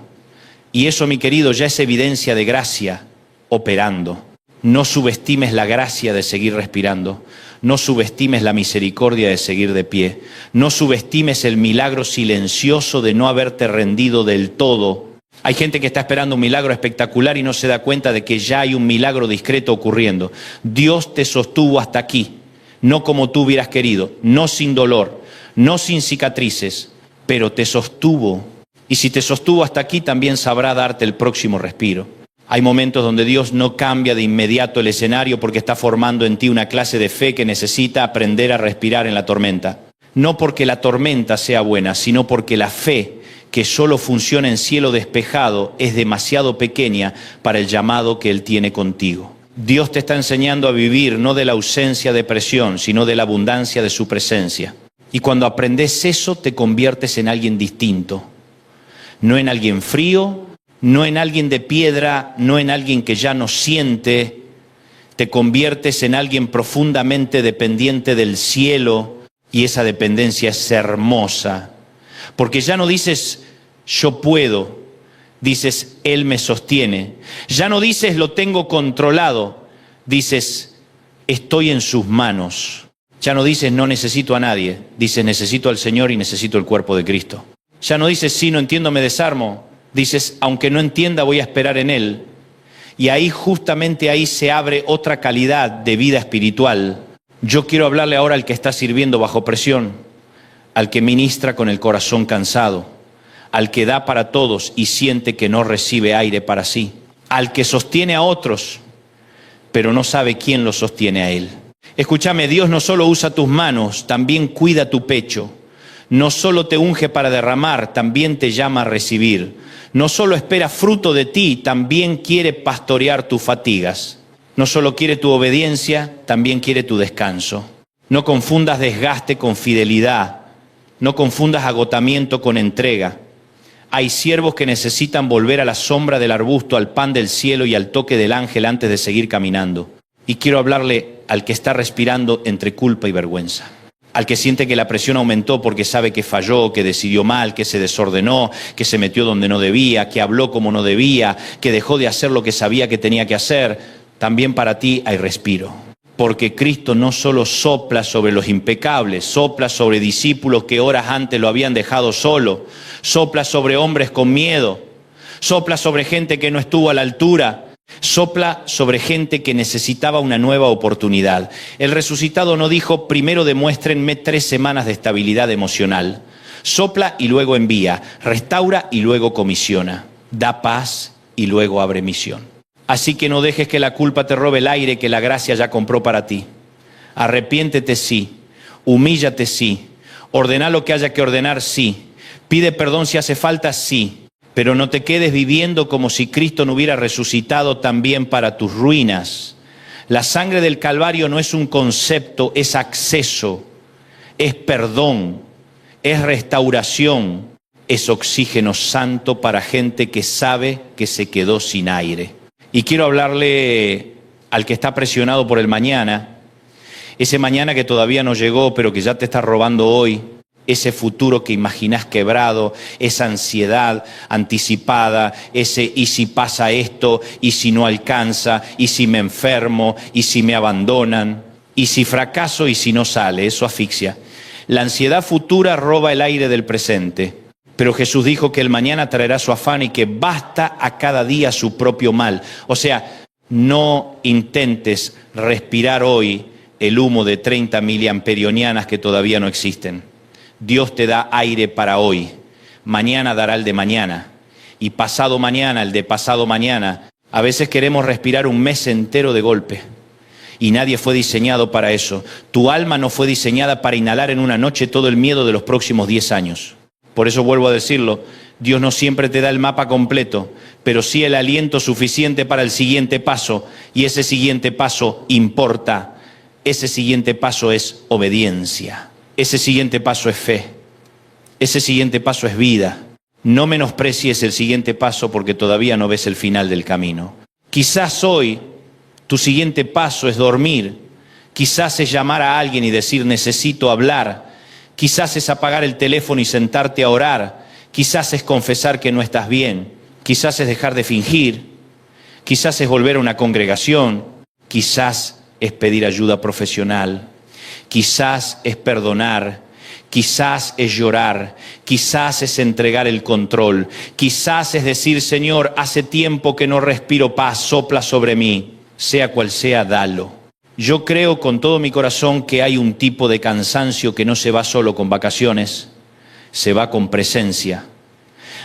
Y eso, mi querido, ya es evidencia de gracia operando. No subestimes la gracia de seguir respirando. No subestimes la misericordia de seguir de pie. No subestimes el milagro silencioso de no haberte rendido del todo. Hay gente que está esperando un milagro espectacular y no se da cuenta de que ya hay un milagro discreto ocurriendo. Dios te sostuvo hasta aquí, no como tú hubieras querido, no sin dolor, no sin cicatrices, pero te sostuvo. Y si te sostuvo hasta aquí, también sabrá darte el próximo respiro. Hay momentos donde Dios no cambia de inmediato el escenario porque está formando en ti una clase de fe que necesita aprender a respirar en la tormenta. No porque la tormenta sea buena, sino porque la fe que solo funciona en cielo despejado es demasiado pequeña para el llamado que Él tiene contigo. Dios te está enseñando a vivir no de la ausencia de presión, sino de la abundancia de su presencia. Y cuando aprendes eso, te conviertes en alguien distinto. No en alguien frío, no en alguien de piedra, no en alguien que ya no siente. Te conviertes en alguien profundamente dependiente del cielo, y esa dependencia es hermosa. Porque ya no dices, yo puedo, dices, Él me sostiene. Ya no dices, lo tengo controlado, dices, estoy en sus manos. Ya no dices, no necesito a nadie, dices, necesito al Señor y necesito el cuerpo de Cristo. Ya no dices, sí, no entiendo, me desarmo, dices, aunque no entienda, voy a esperar en Él. Y ahí, justamente ahí, se abre otra calidad de vida espiritual. Yo quiero hablarle ahora al que está sirviendo bajo presión, al que ministra con el corazón cansado, al que da para todos y siente que no recibe aire para sí, al que sostiene a otros, pero no sabe quién lo sostiene a él. Escúchame, Dios no solo usa tus manos, también cuida tu pecho. No solo te unge para derramar, también te llama a recibir. No solo espera fruto de ti, también quiere pastorear tus fatigas. No solo quiere tu obediencia, también quiere tu descanso. No confundas desgaste con fidelidad. No confundas agotamiento con entrega. Hay siervos que necesitan volver a la sombra del arbusto, al pan del cielo y al toque del ángel antes de seguir caminando. Y quiero hablarle al que está respirando entre culpa y vergüenza. Al que siente que la presión aumentó porque sabe que falló, que decidió mal, que se desordenó, que se metió donde no debía, que habló como no debía, que dejó de hacer lo que sabía que tenía que hacer. También para ti hay respiro. Porque Cristo no solo sopla sobre los impecables, sopla sobre discípulos que horas antes lo habían dejado solo, sopla sobre hombres con miedo, sopla sobre gente que no estuvo a la altura, sopla sobre gente que necesitaba una nueva oportunidad. El resucitado no dijo, primero demuéstrenme 3 semanas de estabilidad emocional. Sopla y luego envía, restaura y luego comisiona, da paz y luego abre misión. Así que no dejes que la culpa te robe el aire que la gracia ya compró para ti. Arrepiéntete, sí. Humíllate, sí. Ordena lo que haya que ordenar, sí. Pide perdón si hace falta, sí. Pero no te quedes viviendo como si Cristo no hubiera resucitado también para tus ruinas. La sangre del Calvario no es un concepto, es acceso, es perdón, es restauración, es oxígeno santo para gente que sabe que se quedó sin aire. Y quiero hablarle al que está presionado por el mañana, ese mañana que todavía no llegó, pero que ya te está robando hoy, ese futuro que imaginás quebrado, esa ansiedad anticipada, ese y si pasa esto, y si no alcanza, y si me enfermo, y si me abandonan, y si fracaso, y si no sale, eso asfixia. La ansiedad futura roba el aire del presente. Pero Jesús dijo que el mañana traerá su afán y que basta a cada día su propio mal. O sea, no intentes respirar hoy el humo de 30 miliamperionianas que todavía no existen. Dios te da aire para hoy. Mañana dará el de mañana. Y pasado mañana, el de pasado mañana. A veces queremos respirar un mes entero de golpe. Y nadie fue diseñado para eso. Tu alma no fue diseñada para inhalar en una noche todo el miedo de los próximos 10 años. Por eso vuelvo a decirlo, Dios no siempre te da el mapa completo, pero sí el aliento suficiente para el siguiente paso, y ese siguiente paso importa, ese siguiente paso es obediencia, ese siguiente paso es fe, ese siguiente paso es vida. No menosprecies el siguiente paso porque todavía no ves el final del camino. Quizás hoy tu siguiente paso es dormir, quizás es llamar a alguien y decir necesito hablar. Quizás es apagar el teléfono y sentarte a orar. Quizás es confesar que no estás bien. Quizás es dejar de fingir. Quizás es volver a una congregación. Quizás es pedir ayuda profesional. Quizás es perdonar. Quizás es llorar. Quizás es entregar el control. Quizás es decir, Señor, hace tiempo que no respiro paz, sopla sobre mí. Sea cual sea, dalo. Yo creo con todo mi corazón que hay un tipo de cansancio que no se va solo con vacaciones, se va con presencia.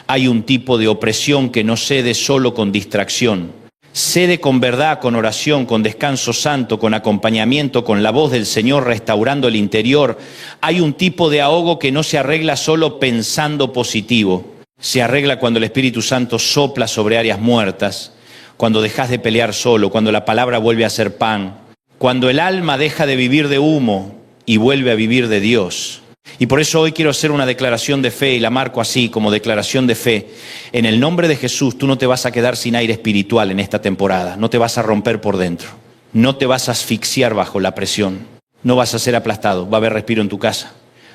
Hay un tipo de opresión que no cede solo con distracción. Cede con verdad, con oración, con descanso santo, con acompañamiento, con la voz del Señor restaurando el interior. Hay un tipo de ahogo que no se arregla solo pensando positivo. Se arregla cuando el Espíritu Santo sopla sobre áreas muertas, cuando dejas de pelear solo, cuando la palabra vuelve a ser pan, cuando el alma deja de vivir de humo y vuelve a vivir de Dios. Y por eso hoy quiero hacer una declaración de fe y la marco así como declaración de fe. En el nombre de Jesús tú no te vas a quedar sin aire espiritual en esta temporada, no te vas a romper por dentro, no te vas a asfixiar bajo la presión, no vas a ser aplastado, va a haber respiro en tu casa,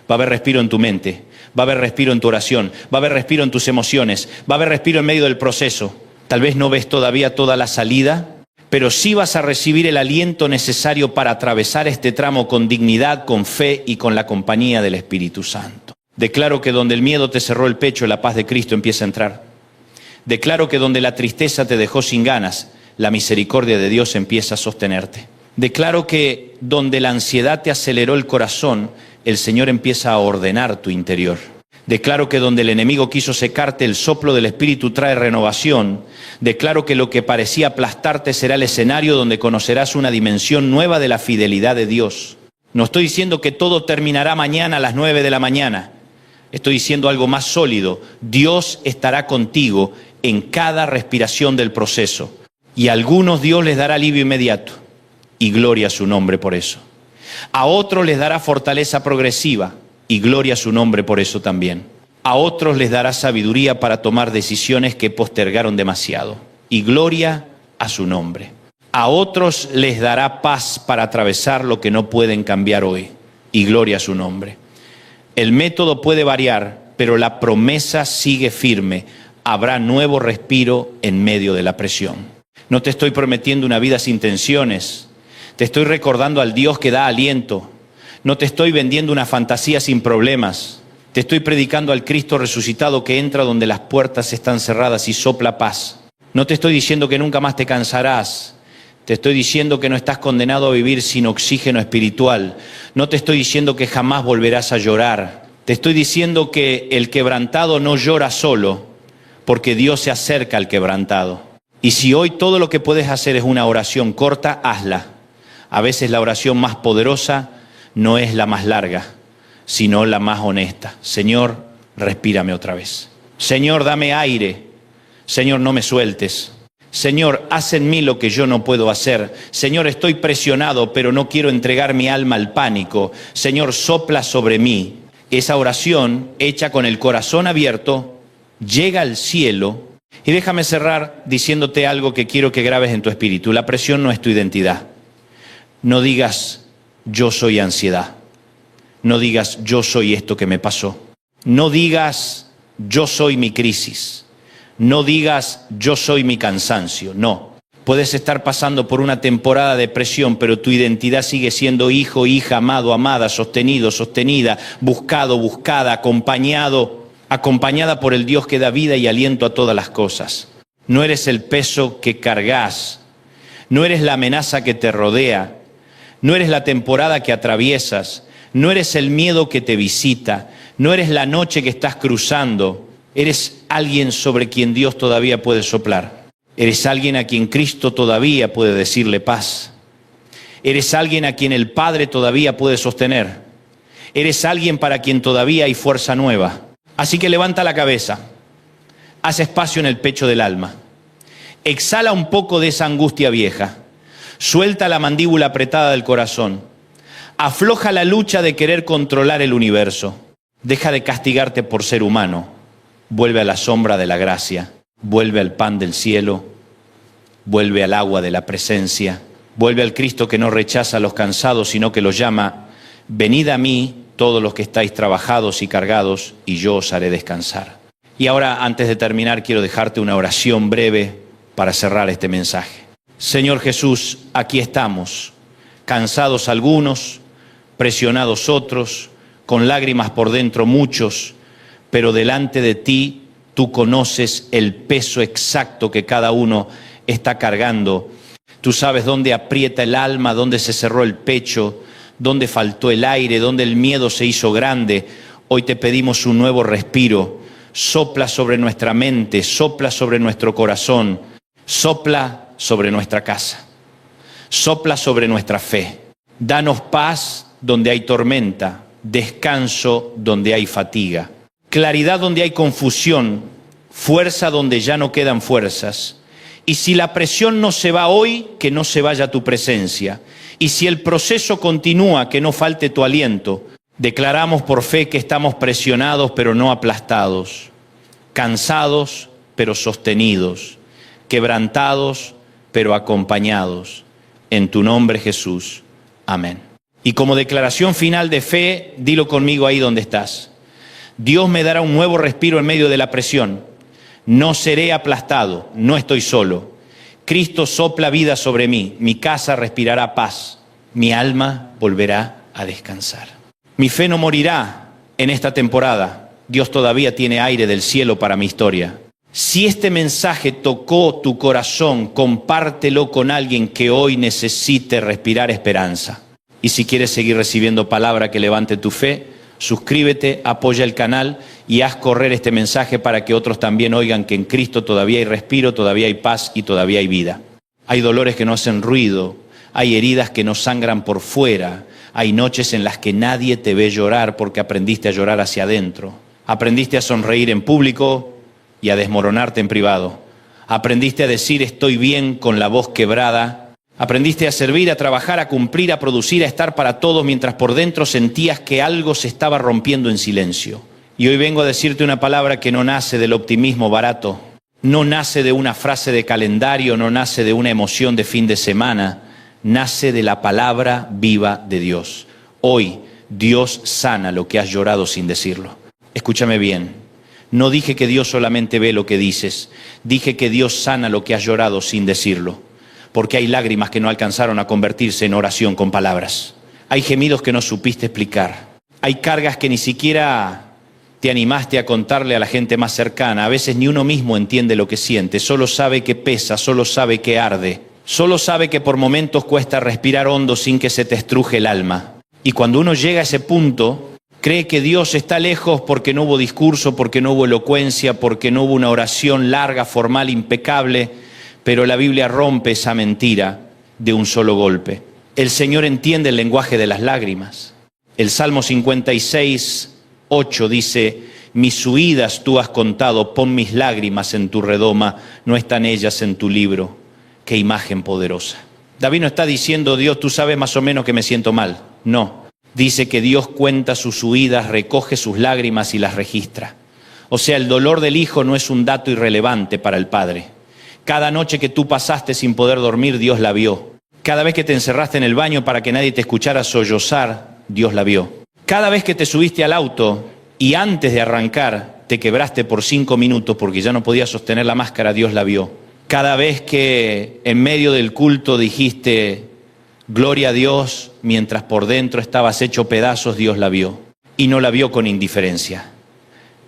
va a haber respiro en tu mente, va a haber respiro en tu oración, va a haber respiro en tus emociones, va a haber respiro en medio del proceso. Tal vez no ves todavía toda la salida, pero sí vas a recibir el aliento necesario para atravesar este tramo con dignidad, con fe y con la compañía del Espíritu Santo. Declaro que donde el miedo te cerró el pecho, la paz de Cristo empieza a entrar. Declaro que donde la tristeza te dejó sin ganas, la misericordia de Dios empieza a sostenerte. Declaro que donde la ansiedad te aceleró el corazón, el Señor empieza a ordenar tu interior. Declaro que donde el enemigo quiso secarte, el soplo del Espíritu trae renovación. Declaro que lo que parecía aplastarte será el escenario donde conocerás una dimensión nueva de la fidelidad de Dios. No estoy diciendo que todo terminará mañana a las 9 de la mañana. Estoy diciendo algo más sólido. Dios estará contigo en cada respiración del proceso. Y a algunos Dios les dará alivio inmediato. Y gloria a su nombre por eso. A otros les dará fortaleza progresiva. Y gloria a su nombre por eso también. A otros les dará sabiduría para tomar decisiones que postergaron demasiado. Y gloria a su nombre. A otros les dará paz para atravesar lo que no pueden cambiar hoy. Y gloria a su nombre. El método puede variar, pero la promesa sigue firme. Habrá nuevo respiro en medio de la presión. No te estoy prometiendo una vida sin tensiones. Te estoy recordando al Dios que da aliento. No te estoy vendiendo una fantasía sin problemas. Te estoy predicando al Cristo resucitado que entra donde las puertas están cerradas y sopla paz. No te estoy diciendo que nunca más te cansarás. Te estoy diciendo que no estás condenado a vivir sin oxígeno espiritual. No te estoy diciendo que jamás volverás a llorar. Te estoy diciendo que el quebrantado no llora solo, porque Dios se acerca al quebrantado. Y si hoy todo lo que puedes hacer es una oración corta, hazla. A veces la oración más poderosa no es la más larga, sino la más honesta. Señor, respírame otra vez. Señor, dame aire. Señor, no me sueltes. Señor, haz en mí lo que yo no puedo hacer. Señor, estoy presionado, pero no quiero entregar mi alma al pánico. Señor, sopla sobre mí. Esa oración, hecha con el corazón abierto, llega al cielo. Y déjame cerrar diciéndote algo que quiero que grabes en tu espíritu. La presión no es tu identidad. No digas, yo soy ansiedad. No digas, yo soy esto que me pasó. No digas, yo soy mi crisis. No digas, yo soy mi cansancio. No. Puedes estar pasando por una temporada de presión, pero tu identidad sigue siendo hijo, hija, amado, amada, sostenido, sostenida, buscado, buscada, acompañada por el Dios que da vida y aliento a todas las cosas. No eres el peso que cargas. No eres la amenaza que te rodea. No eres la temporada que atraviesas, no eres el miedo que te visita, no eres la noche que estás cruzando, eres alguien sobre quien Dios todavía puede soplar. Eres alguien a quien Cristo todavía puede decirle paz. Eres alguien a quien el Padre todavía puede sostener. Eres alguien para quien todavía hay fuerza nueva. Así que levanta la cabeza, haz espacio en el pecho del alma, exhala un poco de esa angustia vieja. Suelta la mandíbula apretada del corazón. Afloja la lucha de querer controlar el universo. Deja de castigarte por ser humano. Vuelve a la sombra de la gracia. Vuelve al pan del cielo. Vuelve al agua de la presencia. Vuelve al Cristo que no rechaza a los cansados, sino que los llama, venid a mí todos los que estáis trabajados y cargados, y yo os haré descansar. Y ahora, antes de terminar, quiero dejarte una oración breve para cerrar este mensaje. Señor Jesús, aquí estamos, cansados algunos, presionados otros, con lágrimas por dentro muchos, pero delante de ti tú conoces el peso exacto que cada uno está cargando. Tú sabes dónde aprieta el alma, dónde se cerró el pecho, dónde faltó el aire, dónde el miedo se hizo grande. Hoy te pedimos un nuevo respiro. Sopla sobre nuestra mente, sopla sobre nuestro corazón, sopla sobre nuestra casa. Sopla sobre nuestra fe. Danos paz donde hay tormenta, descanso donde hay fatiga, claridad donde hay confusión, fuerza donde ya no quedan fuerzas. Y si la presión no se va hoy, que no se vaya tu presencia. Y si el proceso continúa, que no falte tu aliento. Declaramos por fe que estamos presionados pero no aplastados, cansados pero sostenidos, quebrantados pero acompañados. En tu nombre, Jesús. Amén. Y como declaración final de fe, dilo conmigo ahí donde estás. Dios me dará un nuevo respiro en medio de la presión. No seré aplastado, no estoy solo. Cristo sopla vida sobre mí, mi casa respirará paz, mi alma volverá a descansar. Mi fe no morirá en esta temporada. Dios todavía tiene aire del cielo para mi historia. Si este mensaje tocó tu corazón, compártelo con alguien que hoy necesite respirar esperanza. Y si quieres seguir recibiendo palabra que levante tu fe, suscríbete, apoya el canal y haz correr este mensaje para que otros también oigan que en Cristo todavía hay respiro, todavía hay paz y todavía hay vida. Hay dolores que no hacen ruido, hay heridas que no sangran por fuera, hay noches en las que nadie te ve llorar porque aprendiste a llorar hacia adentro. Aprendiste a sonreír en público y a desmoronarte en privado. Aprendiste a decir estoy bien con la voz quebrada. Aprendiste a servir, a trabajar, a cumplir, a producir, a estar para todos mientras por dentro sentías que algo se estaba rompiendo en silencio. Y hoy vengo a decirte una palabra que no nace del optimismo barato, no nace de una frase de calendario, no nace de una emoción de fin de semana, nace de la palabra viva de Dios. Hoy Dios sana lo que has llorado sin decirlo. Escúchame bien, no dije que Dios solamente ve lo que dices, dije que Dios sana lo que has llorado sin decirlo. Porque hay lágrimas que no alcanzaron a convertirse en oración con palabras. Hay gemidos que no supiste explicar. Hay cargas que ni siquiera te animaste a contarle a la gente más cercana. A veces ni uno mismo entiende lo que siente. Solo sabe que pesa, solo sabe que arde. Solo sabe que por momentos cuesta respirar hondo sin que se te estruje el alma. Y cuando uno llega a ese punto, cree que Dios está lejos porque no hubo discurso, porque no hubo elocuencia, porque no hubo una oración larga, formal, impecable. Pero la Biblia rompe esa mentira de un solo golpe. El Señor entiende el lenguaje de las lágrimas. El Salmo 56, 8 dice, mis huidas tú has contado, pon mis lágrimas en tu redoma, no están ellas en tu libro. Qué imagen poderosa. David no está diciendo, Dios, tú sabes más o menos que me siento mal. No, dice que Dios cuenta sus huidas, recoge sus lágrimas y las registra. O sea, el dolor del hijo no es un dato irrelevante para el padre. Cada noche que tú pasaste sin poder dormir, Dios la vio. Cada vez que te encerraste en el baño para que nadie te escuchara sollozar, Dios la vio. Cada vez que te subiste al auto y antes de arrancar te quebraste por 5 minutos porque ya no podías sostener la máscara, Dios la vio. Cada vez que en medio del culto dijiste gloria a Dios mientras por dentro estabas hecho pedazos, Dios la vio. Y no la vio con indiferencia.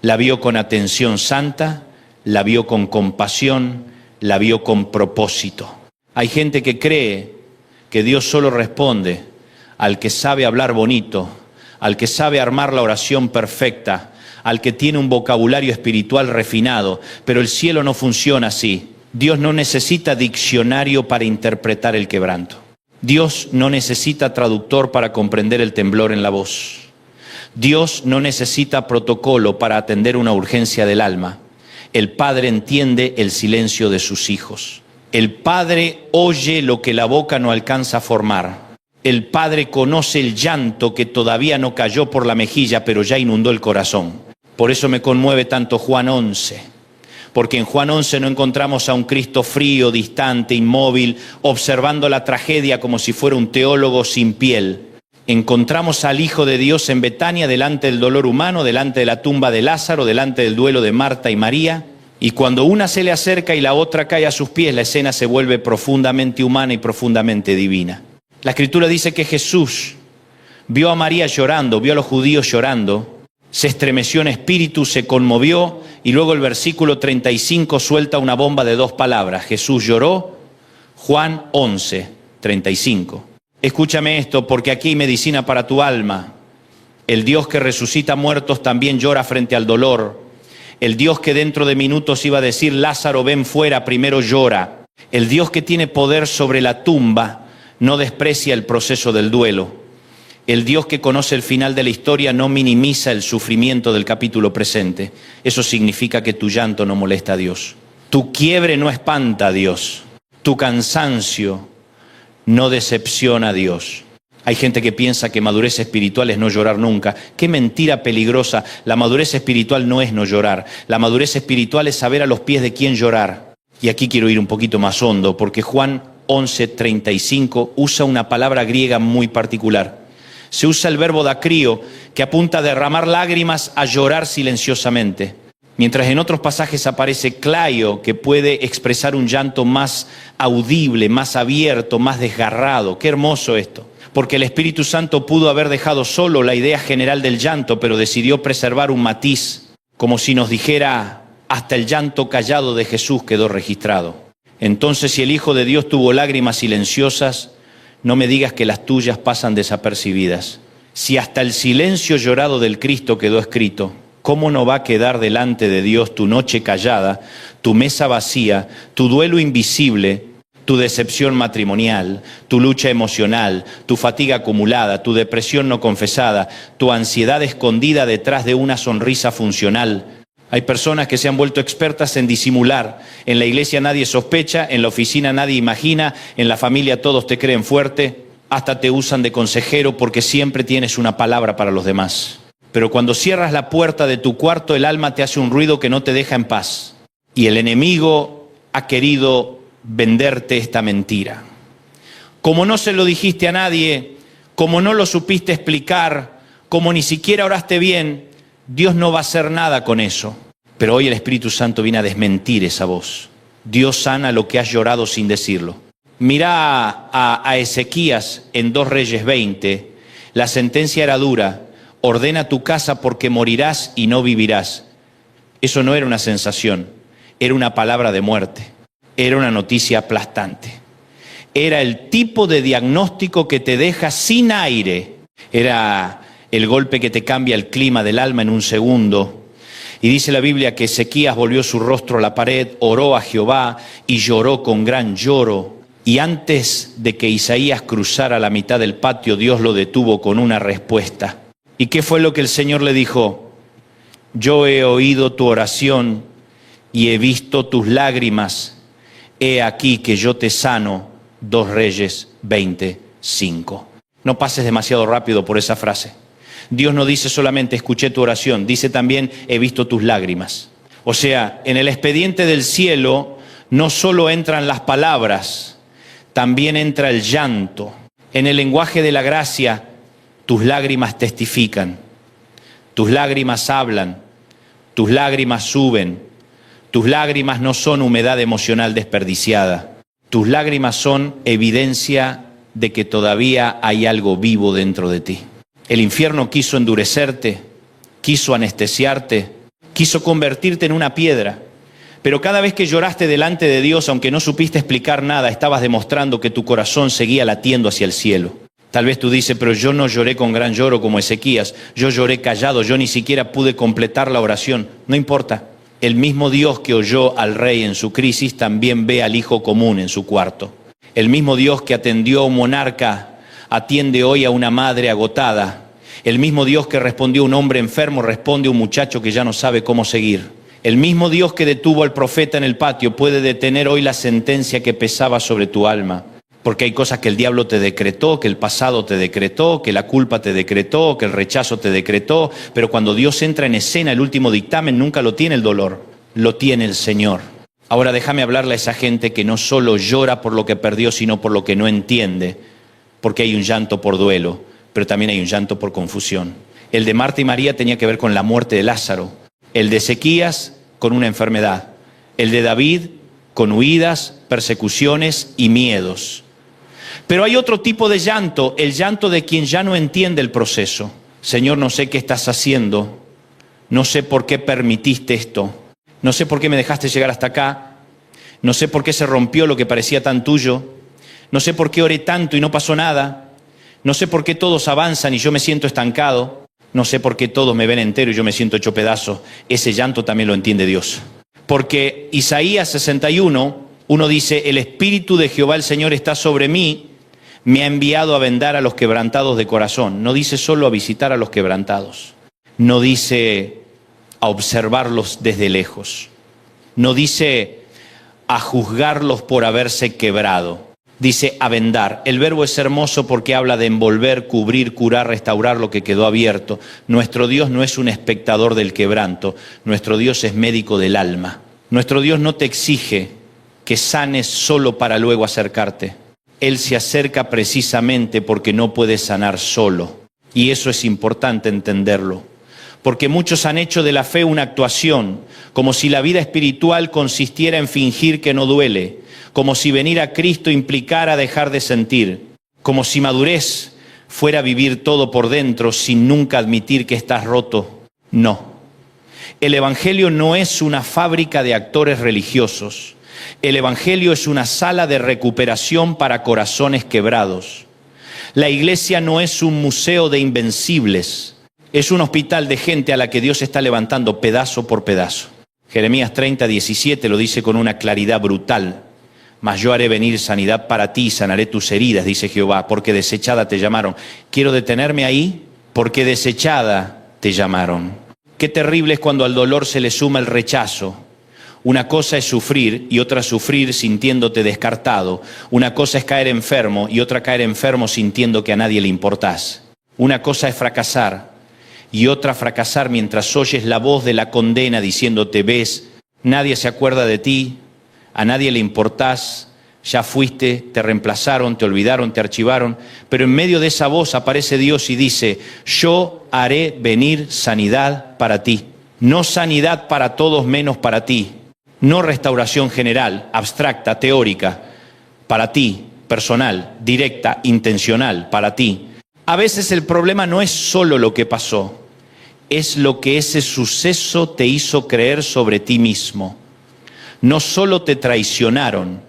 La vio con atención santa, la vio con compasión, la vio con propósito. Hay gente que cree que Dios solo responde al que sabe hablar bonito, al que sabe armar la oración perfecta, al que tiene un vocabulario espiritual refinado, pero el cielo no funciona así. Dios no necesita diccionario para interpretar el quebranto. Dios no necesita traductor para comprender el temblor en la voz. Dios no necesita protocolo para atender una urgencia del alma. El Padre entiende el silencio de sus hijos. El Padre oye lo que la boca no alcanza a formar. El Padre conoce el llanto que todavía no cayó por la mejilla, pero ya inundó el corazón. Por eso me conmueve tanto Juan 11. Porque en Juan 11 no encontramos a un Cristo frío, distante, inmóvil, observando la tragedia como si fuera un teólogo sin piel. Encontramos al Hijo de Dios en Betania, delante del dolor humano, delante de la tumba de Lázaro, delante del duelo de Marta y María. Y cuando una se le acerca y la otra cae a sus pies, la escena se vuelve profundamente humana y profundamente divina. La Escritura dice que Jesús vio a María llorando, vio a los judíos llorando, se estremeció en espíritu, se conmovió, y luego el versículo 35 suelta una bomba de 2 palabras. Jesús lloró, Juan 11, 35. Escúchame esto, porque aquí hay medicina para tu alma. El Dios que resucita muertos también llora frente al dolor. El Dios que dentro de minutos iba a decir, Lázaro, ven fuera, primero llora. El Dios que tiene poder sobre la tumba no desprecia el proceso del duelo. El Dios que conoce el final de la historia no minimiza el sufrimiento del capítulo presente. Eso significa que tu llanto no molesta a Dios. Tu quiebre no espanta a Dios. Tu cansancio no decepciona a Dios. Hay gente que piensa que madurez espiritual es no llorar nunca. ¡Qué mentira peligrosa! La madurez espiritual no es no llorar. La madurez espiritual es saber a los pies de quién llorar. Y aquí quiero ir un poquito más hondo, porque Juan 11:35 usa una palabra griega muy particular. Se usa el verbo dacrío, que apunta a derramar lágrimas, a llorar silenciosamente. Mientras en otros pasajes aparece claio, que puede expresar un llanto más audible, más abierto, más desgarrado. ¡Qué hermoso esto! Porque el Espíritu Santo pudo haber dejado solo la idea general del llanto, pero decidió preservar un matiz, como si nos dijera, hasta el llanto callado de Jesús quedó registrado. Entonces, si el Hijo de Dios tuvo lágrimas silenciosas, no me digas que las tuyas pasan desapercibidas. Si hasta el silencio llorado del Cristo quedó escrito, ¿cómo no va a quedar delante de Dios tu noche callada, tu mesa vacía, tu duelo invisible, tu decepción matrimonial, tu lucha emocional, tu fatiga acumulada, tu depresión no confesada, tu ansiedad escondida detrás de una sonrisa funcional? Hay personas que se han vuelto expertas en disimular. En la iglesia nadie sospecha, en la oficina nadie imagina, en la familia todos te creen fuerte, hasta te usan de consejero porque siempre tienes una palabra para los demás. Pero cuando cierras la puerta de tu cuarto, el alma te hace un ruido que no te deja en paz. Y el enemigo ha querido venderte esta mentira. Como no se lo dijiste a nadie, como no lo supiste explicar, como ni siquiera oraste bien, Dios no va a hacer nada con eso. Pero hoy el Espíritu Santo viene a desmentir esa voz. Dios sana lo que has llorado sin decirlo. Mira a Ezequías en 2 Reyes 20. La sentencia era dura. Ordena tu casa porque morirás y no vivirás. Eso no era una sensación, era una palabra de muerte. Era una noticia aplastante. Era el tipo de diagnóstico que te deja sin aire. Era el golpe que te cambia el clima del alma en un segundo. Y dice la Biblia que Ezequías volvió su rostro a la pared, oró a Jehová y lloró con gran lloro. Y antes de que Isaías cruzara la mitad del patio, Dios lo detuvo con una respuesta. ¿Y qué fue lo que el Señor le dijo? Yo he oído tu oración y he visto tus lágrimas. He aquí que yo te sano. 2 Reyes 20:5. No pases demasiado rápido por esa frase. Dios no dice solamente escuché tu oración, dice también he visto tus lágrimas. O sea, en el expediente del cielo no solo entran las palabras, también entra el llanto. En el lenguaje de la gracia, tus lágrimas testifican, tus lágrimas hablan, tus lágrimas suben, tus lágrimas no son humedad emocional desperdiciada, tus lágrimas son evidencia de que todavía hay algo vivo dentro de ti. El infierno quiso endurecerte, quiso anestesiarte, quiso convertirte en una piedra. Pero cada vez que lloraste delante de Dios, aunque no supiste explicar nada, estabas demostrando que tu corazón seguía latiendo hacia el cielo. Tal vez tú dices, pero yo no lloré con gran lloro como Ezequías, yo lloré callado, yo ni siquiera pude completar la oración. No importa, el mismo Dios que oyó al rey en su crisis también ve al hijo común en su cuarto. El mismo Dios que atendió a un monarca atiende hoy a una madre agotada. El mismo Dios que respondió a un hombre enfermo responde a un muchacho que ya no sabe cómo seguir. El mismo Dios que detuvo al profeta en el patio puede detener hoy la sentencia que pesaba sobre tu alma. Porque hay cosas que el diablo te decretó, que el pasado te decretó, que la culpa te decretó, que el rechazo te decretó. Pero cuando Dios entra en escena, el último dictamen nunca lo tiene el dolor, lo tiene el Señor. Ahora déjame hablarle a esa gente que no solo llora por lo que perdió, sino por lo que no entiende. Porque hay un llanto por duelo, pero también hay un llanto por confusión. El de Marta y María tenía que ver con la muerte de Lázaro. El de Ezequías con una enfermedad. El de David con huidas, persecuciones y miedos. Pero hay otro tipo de llanto, el llanto de quien ya no entiende el proceso. Señor, no sé qué estás haciendo. No sé por qué permitiste esto. No sé por qué me dejaste llegar hasta acá. No sé por qué se rompió lo que parecía tan tuyo. No sé por qué oré tanto y no pasó nada. No sé por qué todos avanzan y yo me siento estancado. No sé por qué todos me ven entero y yo me siento hecho pedazo. Ese llanto también lo entiende Dios. Porque Isaías 61 Uno dice, el Espíritu de Jehová el Señor está sobre mí, me ha enviado a vendar a los quebrantados de corazón. No dice solo a visitar a los quebrantados. No dice a observarlos desde lejos. No dice a juzgarlos por haberse quebrado. Dice a vendar. El verbo es hermoso porque habla de envolver, cubrir, curar, restaurar lo que quedó abierto. Nuestro Dios no es un espectador del quebranto. Nuestro Dios es médico del alma. Nuestro Dios no te exige que sanes solo para luego acercarte. Él se acerca precisamente porque no puede sanar solo. Y eso es importante entenderlo. Porque muchos han hecho de la fe una actuación, como si la vida espiritual consistiera en fingir que no duele, como si venir a Cristo implicara dejar de sentir, como si madurez fuera vivir todo por dentro sin nunca admitir que estás roto. No. El Evangelio no es una fábrica de actores religiosos. El Evangelio es una sala de recuperación para corazones quebrados. La iglesia no es un museo de invencibles. Es un hospital de gente a la que Dios está levantando pedazo por pedazo. Jeremías 30:17 lo dice con una claridad brutal. Mas yo haré venir sanidad para ti y sanaré tus heridas, dice Jehová, porque desechada te llamaron. Quiero detenerme ahí, porque desechada te llamaron. Qué terrible es cuando al dolor se le suma el rechazo. Una cosa es sufrir y otra sufrir sintiéndote descartado. Una cosa es caer enfermo y otra caer enfermo sintiendo que a nadie le importás. Una cosa es fracasar y otra fracasar mientras oyes la voz de la condena diciéndote, ves, nadie se acuerda de ti, a nadie le importás, ya fuiste, te reemplazaron, te olvidaron, te archivaron, pero en medio de esa voz aparece Dios y dice, yo haré venir sanidad para ti, no sanidad para todos menos para ti, no restauración general, abstracta, teórica, para ti, personal, directa, intencional, para ti. A veces el problema no es solo lo que pasó, es lo que ese suceso te hizo creer sobre ti mismo. No solo te traicionaron,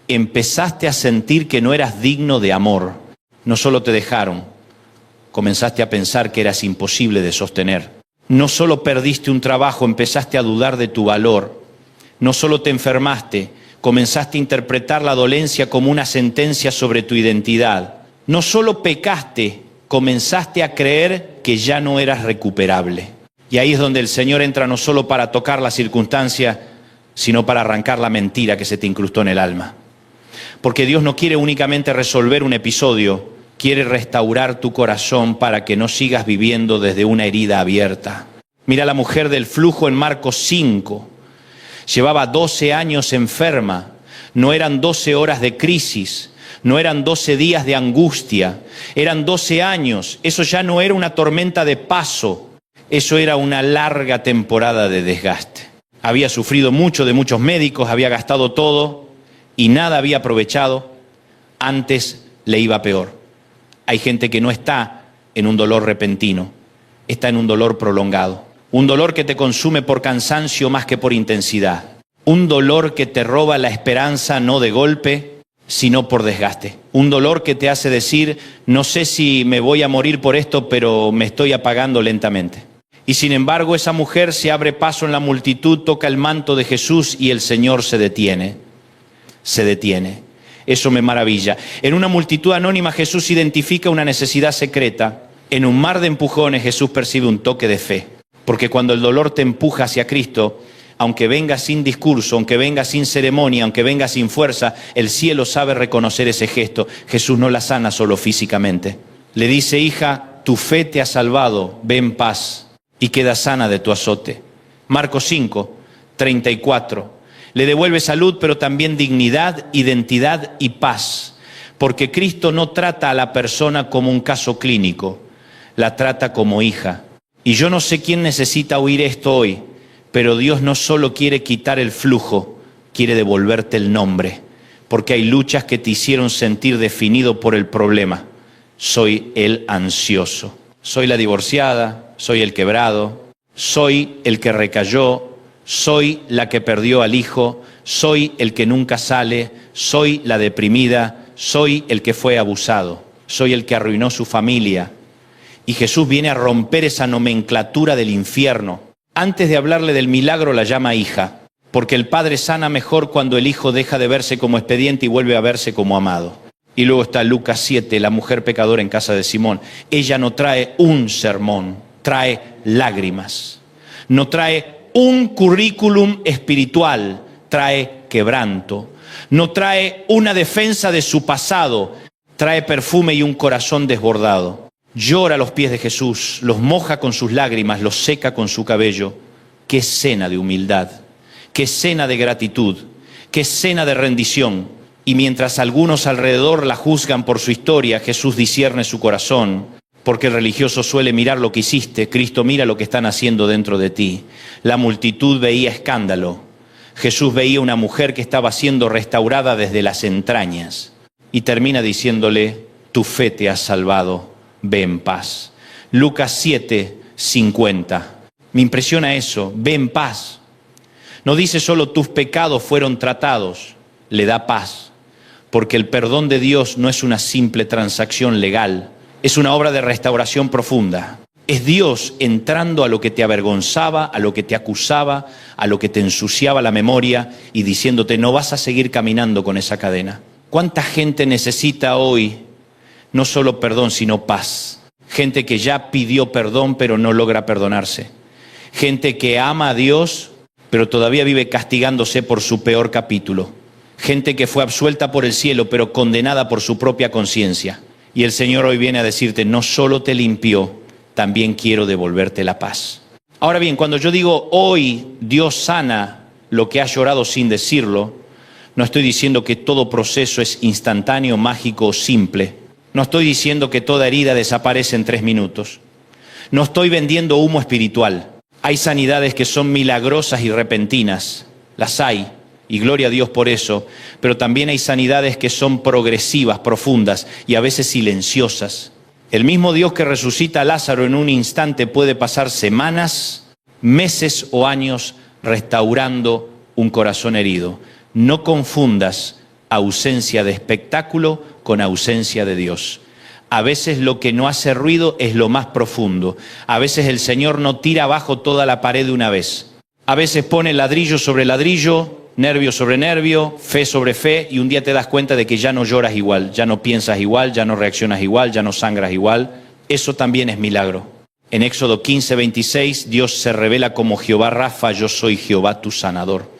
empezaste a sentir que no eras digno de amor. No solo te dejaron, comenzaste a pensar que eras imposible de sostener. No solo perdiste un trabajo, empezaste a dudar de tu valor. No solo te enfermaste, comenzaste a interpretar la dolencia como una sentencia sobre tu identidad. No solo pecaste, comenzaste a creer que ya no eras recuperable. Y ahí es donde el Señor entra no solo para tocar la circunstancia, sino para arrancar la mentira que se te incrustó en el alma. Porque Dios no quiere únicamente resolver un episodio, quiere restaurar tu corazón para que no sigas viviendo desde una herida abierta. Mira la mujer del flujo en Marcos 5. Llevaba 12 años enferma. No eran 12 horas de crisis. No eran 12 días de angustia, eran 12 años. Eso ya no era una tormenta de paso, eso era una larga temporada de desgaste. Había sufrido mucho de muchos médicos, había gastado todo y nada había aprovechado. Antes le iba peor. Hay gente que no está en un dolor repentino, está en un dolor prolongado. Un dolor que te consume por cansancio más que por intensidad. Un dolor que te roba la esperanza no de golpe, sino por desgaste. Un dolor que te hace decir, no sé si me voy a morir por esto, pero me estoy apagando lentamente. Y sin embargo, esa mujer se abre paso en la multitud, toca el manto de Jesús y el Señor se detiene. Se detiene. Eso me maravilla. En una multitud anónima Jesús identifica una necesidad secreta. En un mar de empujones Jesús percibe un toque de fe. Porque cuando el dolor te empuja hacia Cristo, aunque venga sin discurso, aunque venga sin ceremonia, aunque venga sin fuerza, el cielo sabe reconocer ese gesto. Jesús no la sana solo físicamente. Le dice, hija, tu fe te ha salvado, ve en paz y queda sana de tu azote. Marcos 5, 34. Le devuelve salud, pero también dignidad, identidad y paz. Porque Cristo no trata a la persona como un caso clínico, la trata como hija. Y yo no sé quién necesita oír esto hoy, pero Dios no solo quiere quitar el flujo, quiere devolverte el nombre, porque hay luchas que te hicieron sentir definido por el problema. Soy el ansioso, soy la divorciada, soy el quebrado, soy el que recayó, soy la que perdió al hijo, soy el que nunca sale, soy la deprimida, soy el que fue abusado, soy el que arruinó su familia. Y Jesús viene a romper esa nomenclatura del infierno. Antes de hablarle del milagro la llama hija. porque el padre sana mejor cuando el hijo deja de verse como expediente y vuelve a verse como amado. Y luego está Lucas 7, la mujer pecadora en casa de Simón. Ella no trae un sermón, trae lágrimas. No trae un currículum espiritual, trae quebranto. No trae una defensa de su pasado, trae perfume y un corazón desbordado. Llora a los pies de Jesús, los moja con sus lágrimas, los seca con su cabello. Qué escena de humildad, qué escena de gratitud, qué escena de rendición. Y mientras algunos alrededor la juzgan por su historia, Jesús discierne su corazón, porque el religioso suele mirar lo que hiciste, Cristo mira lo que están haciendo dentro de ti. La multitud veía escándalo. Jesús veía una mujer que estaba siendo restaurada desde las entrañas y termina diciéndole, tu fe te ha salvado, ve en paz. Lucas 7, 50. Me impresiona eso, ve en paz. No dice solo tus pecados fueron tratados, le da paz, porque el perdón de Dios no es una simple transacción legal, es una obra de restauración profunda. Es Dios entrando a lo que te avergonzaba, a lo que te acusaba, a lo que te ensuciaba la memoria y diciéndote no vas a seguir caminando con esa cadena. ¿Cuánta gente necesita hoy no solo perdón, sino paz? Gente que ya pidió perdón pero no logra perdonarse. Gente que ama a Dios pero todavía vive castigándose por su peor capítulo. Gente que fue absuelta por el cielo pero condenada por su propia conciencia. Y el Señor hoy viene a decirte, no solo te limpió, también quiero devolverte la paz. Ahora bien, cuando yo digo hoy Dios sana lo que has llorado sin decirlo, no estoy diciendo que todo proceso es instantáneo, mágico o simple. No estoy diciendo que toda herida desaparece en 3 minutos. No estoy vendiendo humo espiritual. Hay sanidades que son milagrosas y repentinas. Las hay, y gloria a Dios por eso. Pero también hay sanidades que son progresivas, profundas y a veces silenciosas. El mismo Dios que resucita a Lázaro en un instante puede pasar semanas, meses o años restaurando un corazón herido. No confundas ausencia de espectáculo con ausencia de Dios. A veces lo que no hace ruido es lo más profundo. A veces el Señor no tira abajo toda la pared de una vez. A veces pone ladrillo sobre ladrillo, nervio sobre nervio, fe sobre fe, y un día te das cuenta de que ya no lloras igual, ya no piensas igual, ya no reaccionas igual, ya no sangras igual. Eso también es milagro. En Éxodo 15, 26, Dios se revela como Jehová Rafa, yo soy Jehová tu sanador.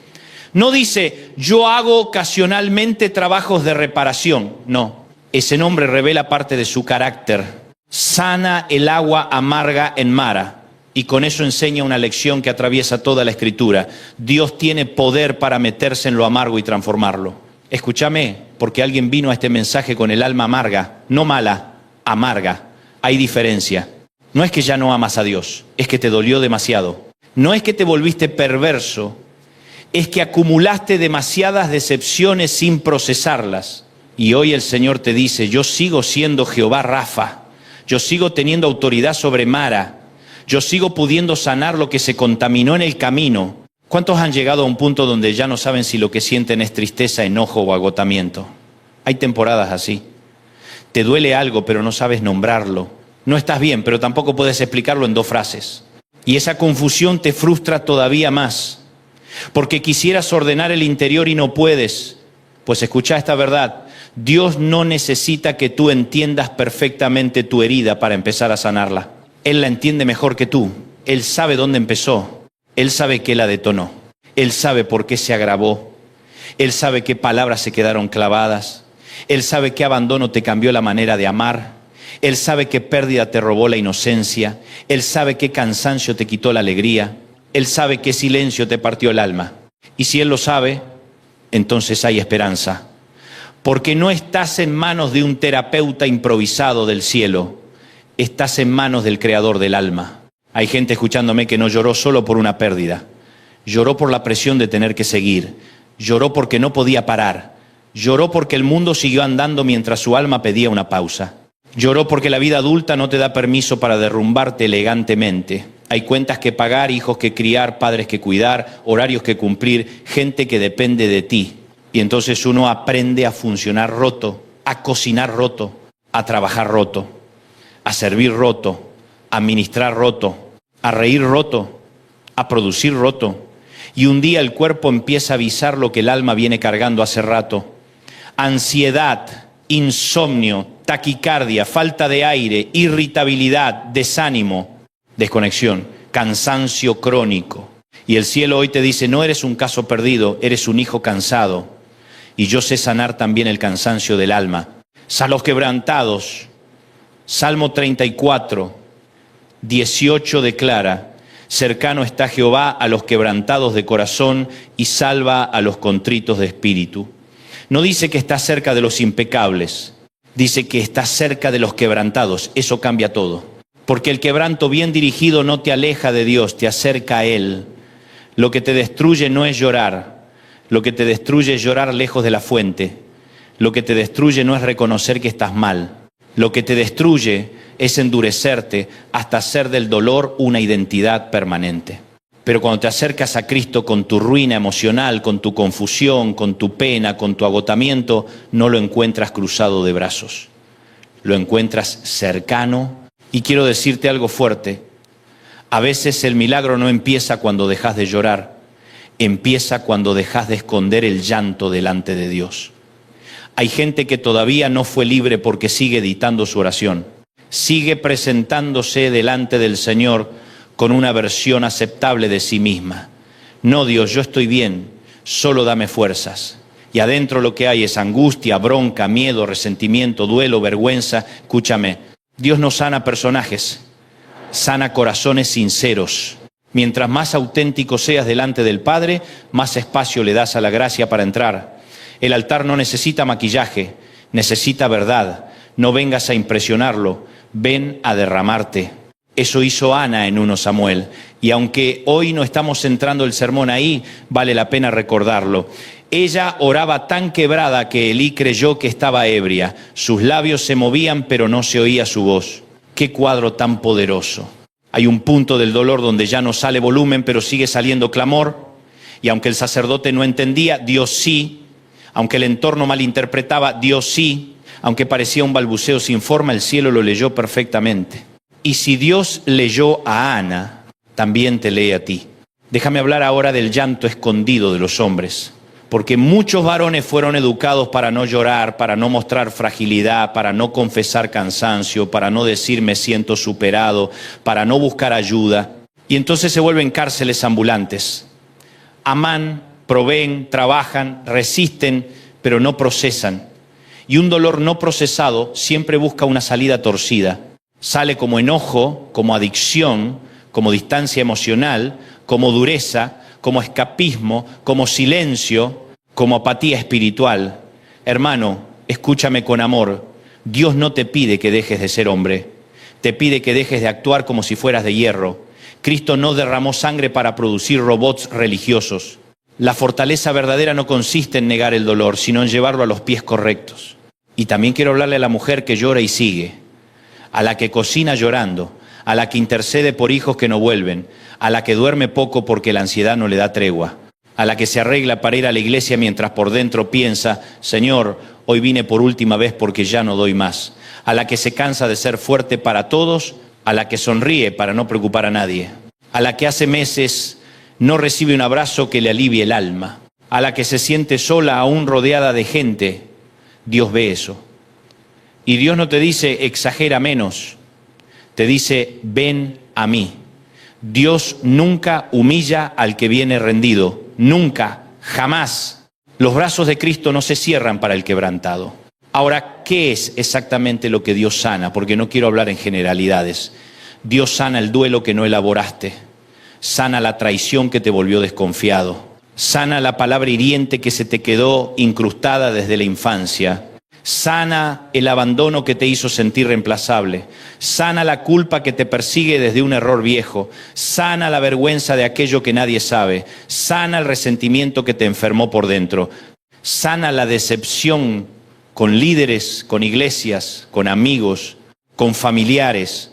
No dice, yo hago ocasionalmente trabajos de reparación. No, ese nombre revela parte de su carácter. Sana el agua amarga en Mara. Y con eso enseña una lección que atraviesa toda la Escritura. Dios tiene poder para meterse en lo amargo y transformarlo. Escúchame, porque alguien vino a este mensaje con el alma amarga, no mala, amarga. Hay diferencia. No es que ya no amas a Dios, es que te dolió demasiado. No es que te volviste perverso, es que acumulaste demasiadas decepciones sin procesarlas. Y hoy el Señor te dice, yo sigo siendo Jehová Rafa, yo sigo teniendo autoridad sobre Mara, yo sigo pudiendo sanar lo que se contaminó en el camino. ¿Cuántos han llegado a un punto donde ya no saben si lo que sienten es tristeza, enojo o agotamiento? Hay temporadas así. Te duele algo, pero no sabes nombrarlo. No estás bien, pero tampoco puedes explicarlo en 2 frases. Y esa confusión te frustra todavía más, porque quisieras ordenar el interior y no puedes. Pues escucha esta verdad. Dios no necesita que tú entiendas perfectamente tu herida para empezar a sanarla. Él la entiende mejor que tú. Él sabe dónde empezó. Él sabe qué la detonó. Él sabe por qué se agravó. Él sabe qué palabras se quedaron clavadas. Él sabe qué abandono te cambió la manera de amar. Él sabe qué pérdida te robó la inocencia. Él sabe qué cansancio te quitó la alegría. Él sabe qué silencio te partió el alma. Y si Él lo sabe, entonces hay esperanza. Porque no estás en manos de un terapeuta improvisado del cielo. Estás en manos del Creador del alma. Hay gente escuchándome que no lloró solo por una pérdida. Lloró por la presión de tener que seguir. Lloró porque no podía parar. Lloró porque el mundo siguió andando mientras su alma pedía una pausa. Lloró porque la vida adulta no te da permiso para derrumbarte elegantemente. Hay cuentas que pagar, hijos que criar, padres que cuidar, horarios que cumplir, gente que depende de ti. Y entonces uno aprende a funcionar roto, a cocinar roto, a trabajar roto, a servir roto, a ministrar roto, a reír roto, a producir roto. Y un día el cuerpo empieza a avisar lo que el alma viene cargando hace rato. Ansiedad, insomnio, taquicardia, falta de aire, irritabilidad, desánimo, desconexión, cansancio crónico. Y el cielo hoy te dice, no eres un caso perdido, eres un hijo cansado. Y yo sé sanar también el cansancio del alma. A los quebrantados, Salmo 34, 18 declara, cercano está Jehová a los quebrantados de corazón y salva a los contritos de espíritu. No dice que está cerca de los impecables, dice que está cerca de los quebrantados. Eso cambia todo. Porque el quebranto bien dirigido no te aleja de Dios, te acerca a Él. Lo que te destruye no es llorar, lo que te destruye es llorar lejos de la fuente. Lo que te destruye no es reconocer que estás mal. Lo que te destruye es endurecerte hasta hacer del dolor una identidad permanente. Pero cuando te acercas a Cristo con tu ruina emocional, con tu confusión, con tu pena, con tu agotamiento, no lo encuentras cruzado de brazos. Lo encuentras cercano. Y quiero decirte algo fuerte. A veces el milagro no empieza cuando dejas de llorar. Empieza cuando dejas de esconder el llanto delante de Dios. Hay gente que todavía no fue libre porque sigue editando su oración. Sigue presentándose delante del Señor con una versión aceptable de sí misma. No, Dios, yo estoy bien, solo dame fuerzas. Y adentro lo que hay es angustia, bronca, miedo, resentimiento, duelo, vergüenza. Escúchame, Dios no sana personajes, sana corazones sinceros. Mientras más auténtico seas delante del Padre, más espacio le das a la gracia para entrar. El altar no necesita maquillaje, necesita verdad. No vengas a impresionarlo, ven a derramarte. Eso hizo Ana en 1 Samuel. Y aunque hoy no estamos centrando el sermón ahí, vale la pena recordarlo. Ella oraba tan quebrada que Elí creyó que estaba ebria. Sus labios se movían, pero no se oía su voz. ¡Qué cuadro tan poderoso! Hay un punto del dolor donde ya no sale volumen, pero sigue saliendo clamor. Y aunque el sacerdote no entendía, Dios sí. Aunque el entorno malinterpretaba, Dios sí. Aunque parecía un balbuceo sin forma, el cielo lo leyó perfectamente. Y si Dios leyó a Ana, también te lee a ti. Déjame hablar ahora del llanto escondido de los hombres. Porque muchos varones fueron educados para no llorar, para no mostrar fragilidad, para no confesar cansancio, para no decir me siento superado, para no buscar ayuda. Y entonces se vuelven cárceles ambulantes. Aman, proveen, trabajan, resisten, pero no procesan. Y un dolor no procesado siempre busca una salida torcida. Sale como enojo, como adicción, como distancia emocional, como dureza, como escapismo, como silencio, como apatía espiritual. Hermano, escúchame con amor. Dios no te pide que dejes de ser hombre. Te pide que dejes de actuar como si fueras de hierro. Cristo no derramó sangre para producir robots religiosos. La fortaleza verdadera no consiste en negar el dolor, sino en llevarlo a los pies correctos. Y también quiero hablarle a la mujer que llora y sigue, a la que cocina llorando, a la que intercede por hijos que no vuelven, a la que duerme poco porque la ansiedad no le da tregua, a la que se arregla para ir a la iglesia mientras por dentro piensa, Señor, hoy vine por última vez porque ya no doy más, a la que se cansa de ser fuerte para todos, a la que sonríe para no preocupar a nadie, a la que hace meses no recibe un abrazo que le alivie el alma, a la que se siente sola aún rodeada de gente. Dios ve eso. Y Dios no te dice exagera menos, te dice ven a mí. Dios nunca humilla al que viene rendido, nunca, jamás. Los brazos de Cristo no se cierran para el quebrantado. Ahora, ¿qué es exactamente lo que Dios sana? Porque no quiero hablar en generalidades. Dios sana el duelo que no elaboraste, sana la traición que te volvió desconfiado, sana la palabra hiriente que se te quedó incrustada desde la infancia, sana el abandono que te hizo sentir reemplazable, sana la culpa que te persigue desde un error viejo, sana la vergüenza de aquello que nadie sabe, sana el resentimiento que te enfermó por dentro, sana la decepción con líderes, con iglesias, con amigos, con familiares,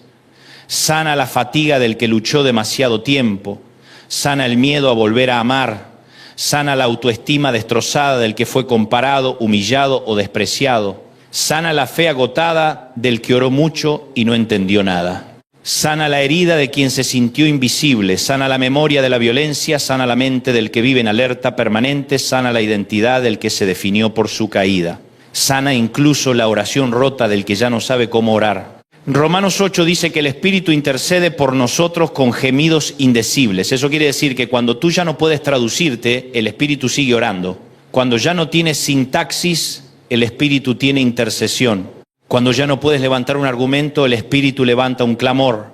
sana la fatiga del que luchó demasiado tiempo, sana el miedo a volver a amar, sana la autoestima destrozada del que fue comparado, humillado o despreciado. Sana la fe agotada del que oró mucho y no entendió nada. Sana la herida de quien se sintió invisible, sana la memoria de la violencia, sana la mente del que vive en alerta permanente, sana la identidad del que se definió por su caída. Sana incluso la oración rota del que ya no sabe cómo orar. Romanos 8 dice que el Espíritu intercede por nosotros con gemidos indecibles. Eso quiere decir que cuando tú ya no puedes traducirte, el Espíritu sigue orando. Cuando ya no tienes sintaxis, el Espíritu tiene intercesión. Cuando ya no puedes levantar un argumento, el Espíritu levanta un clamor.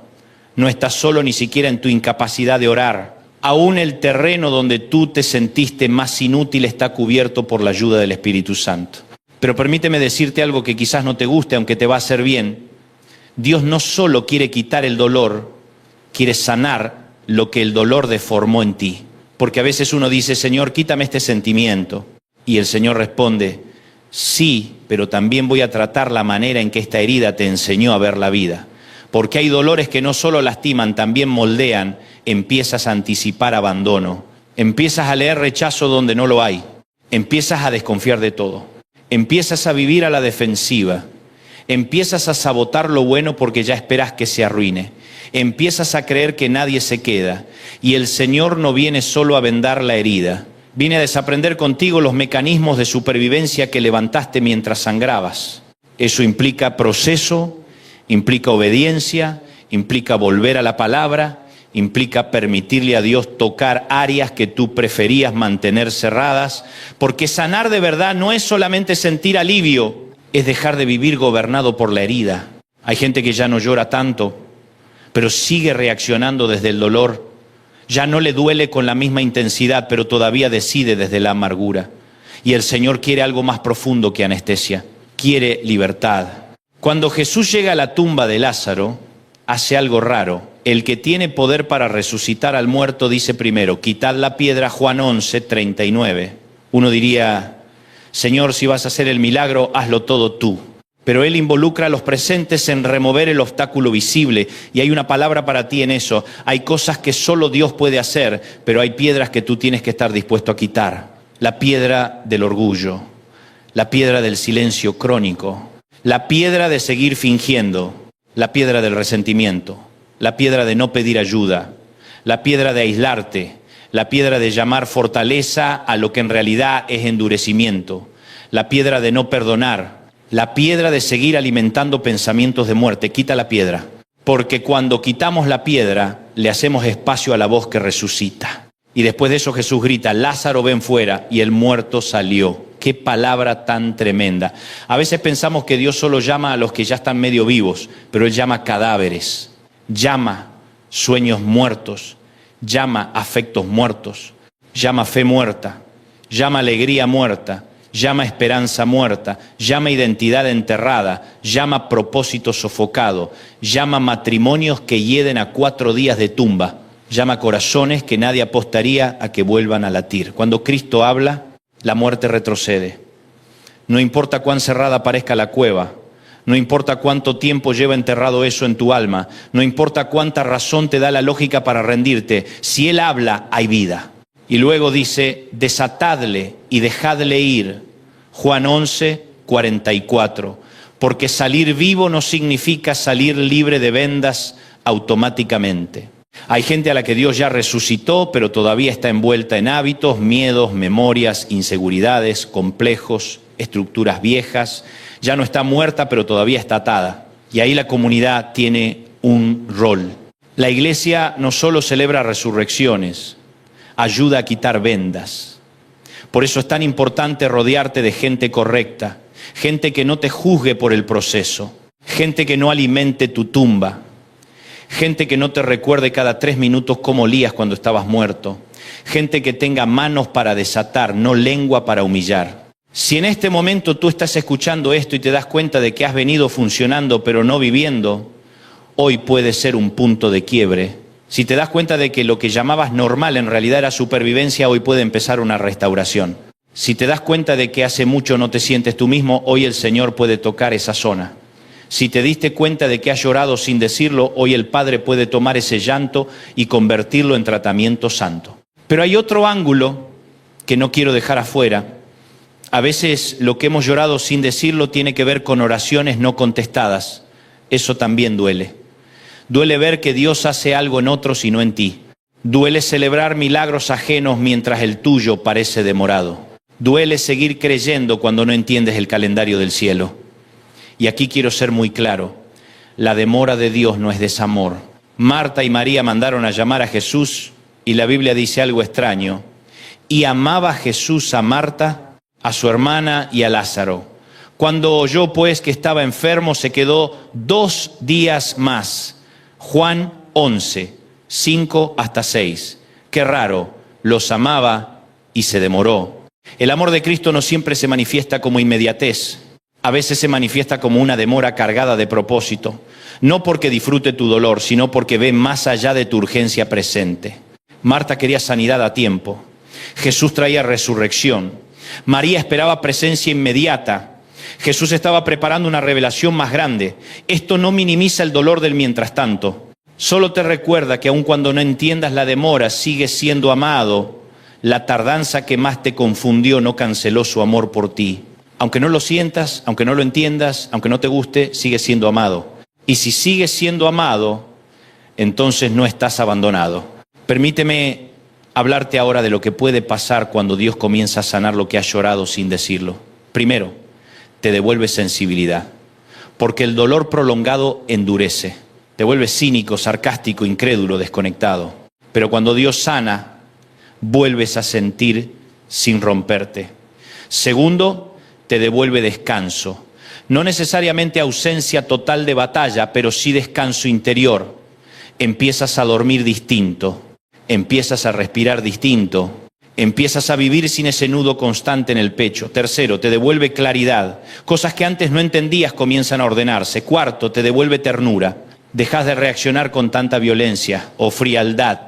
No estás solo ni siquiera en tu incapacidad de orar. Aún el terreno donde tú te sentiste más inútil está cubierto por la ayuda del Espíritu Santo. Pero permíteme decirte algo que quizás no te guste, aunque te va a hacer bien. Dios no solo quiere quitar el dolor, quiere sanar lo que el dolor deformó en ti. Porque a veces uno dice, Señor, quítame este sentimiento. Y el Señor responde, sí, pero también voy a tratar la manera en que esta herida te enseñó a ver la vida. Porque hay dolores que no solo lastiman, también moldean. Empiezas a anticipar abandono. Empiezas a leer rechazo donde no lo hay. Empiezas a desconfiar de todo. Empiezas a vivir a la defensiva. Empiezas a sabotar lo bueno porque ya esperas que se arruine. Empiezas a creer que nadie se queda. Y el Señor no viene solo a vendar la herida. Viene a desaprender contigo los mecanismos de supervivencia que levantaste mientras sangrabas. Eso implica proceso, implica obediencia, implica volver a la palabra, implica permitirle a Dios tocar áreas que tú preferías mantener cerradas, porque sanar de verdad no es solamente sentir alivio, es dejar de vivir gobernado por la herida. Hay gente que ya no llora tanto, pero sigue reaccionando desde el dolor. Ya no le duele con la misma intensidad, pero todavía decide desde la amargura. Y el Señor quiere algo más profundo que anestesia. Quiere libertad. Cuando Jesús llega a la tumba de Lázaro, hace algo raro. El que tiene poder para resucitar al muerto dice primero, quitad la piedra, Juan 11, 39. Uno diría, Señor, si vas a hacer el milagro, hazlo todo tú. Pero Él involucra a los presentes en remover el obstáculo visible. Y hay una palabra para ti en eso. Hay cosas que solo Dios puede hacer, pero hay piedras que tú tienes que estar dispuesto a quitar. La piedra del orgullo, la piedra del silencio crónico, la piedra de seguir fingiendo, la piedra del resentimiento, la piedra de no pedir ayuda, la piedra de aislarte, la piedra de llamar fortaleza a lo que en realidad es endurecimiento, la piedra de no perdonar, la piedra de seguir alimentando pensamientos de muerte. Quita la piedra, porque cuando quitamos la piedra le hacemos espacio a la voz que resucita. Y después de eso Jesús grita, Lázaro, ven fuera, y el muerto salió. Qué palabra tan tremenda. A veces pensamos que Dios solo llama a los que ya están medio vivos, pero Él llama cadáveres, llama sueños muertos, llama afectos muertos, llama fe muerta, llama alegría muerta, llama esperanza muerta, llama identidad enterrada, llama propósito sofocado, llama matrimonios que hieden a 4 días de tumba, llama corazones que nadie apostaría a que vuelvan a latir. Cuando Cristo habla, la muerte retrocede. No importa cuán cerrada parezca la cueva, no importa cuánto tiempo lleva enterrado eso en tu alma, no importa cuánta razón te da la lógica para rendirte, si Él habla, hay vida. Y luego dice, desatadle y dejadle ir. Juan 11, 44. Porque salir vivo no significa salir libre de vendas automáticamente. Hay gente a la que Dios ya resucitó, pero todavía está envuelta en hábitos, miedos, memorias, inseguridades, complejos, estructuras viejas. Ya no está muerta, pero todavía está atada. Y ahí la comunidad tiene un rol. La iglesia no solo celebra resurrecciones, ayuda a quitar vendas. Por eso es tan importante rodearte de gente correcta, gente que no te juzgue por el proceso, gente que no alimente tu tumba, gente que no te recuerde cada 3 minutos cómo olías cuando estabas muerto, gente que tenga manos para desatar, no lengua para humillar. Si en este momento tú estás escuchando esto y te das cuenta de que has venido funcionando pero no viviendo, hoy puede ser un punto de quiebre. Si te das cuenta de que lo que llamabas normal en realidad era supervivencia, hoy puede empezar una restauración. Si te das cuenta de que hace mucho no te sientes tú mismo, hoy el Señor puede tocar esa zona. Si te diste cuenta de que has llorado sin decirlo, hoy el Padre puede tomar ese llanto y convertirlo en tratamiento santo. Pero hay otro ángulo que no quiero dejar afuera. A veces lo que hemos llorado sin decirlo tiene que ver con oraciones no contestadas. Eso también duele. Duele ver que Dios hace algo en otros y no en ti. Duele celebrar milagros ajenos mientras el tuyo parece demorado. Duele seguir creyendo cuando no entiendes el calendario del cielo. Y aquí quiero ser muy claro. La demora de Dios no es desamor. Marta y María mandaron a llamar a Jesús y la Biblia dice algo extraño. Y amaba Jesús a Marta, a su hermana y a Lázaro. Cuando oyó pues que estaba enfermo, se quedó 2 días más. Juan 11, 5 hasta 6. Qué raro, los amaba y se demoró. El amor de Cristo no siempre se manifiesta como inmediatez. A veces se manifiesta como una demora cargada de propósito. No porque disfrute tu dolor, sino porque ve más allá de tu urgencia presente. Marta quería sanidad a tiempo. Jesús traía resurrección. María esperaba presencia inmediata. Jesús estaba preparando una revelación más grande. Esto no minimiza el dolor del mientras tanto. Solo te recuerda que aun cuando no entiendas la demora, sigues siendo amado. La tardanza que más te confundió no canceló su amor por ti. Aunque no lo sientas, aunque no lo entiendas, aunque no te guste, sigues siendo amado. Y si sigues siendo amado, entonces no estás abandonado. Permíteme hablarte ahora de lo que puede pasar cuando Dios comienza a sanar lo que has llorado sin decirlo. Primero, te devuelve sensibilidad, porque el dolor prolongado endurece. Te vuelves cínico, sarcástico, incrédulo, desconectado. Pero cuando Dios sana, vuelves a sentir sin romperte. Segundo, te devuelve descanso. No necesariamente ausencia total de batalla, pero sí descanso interior. Empiezas a dormir distinto, empiezas a respirar distinto, empiezas a vivir sin ese nudo constante en el pecho. Tercero, te devuelve claridad. Cosas que antes no entendías comienzan a ordenarse. Cuarto, te devuelve ternura. Dejas de reaccionar con tanta violencia o frialdad.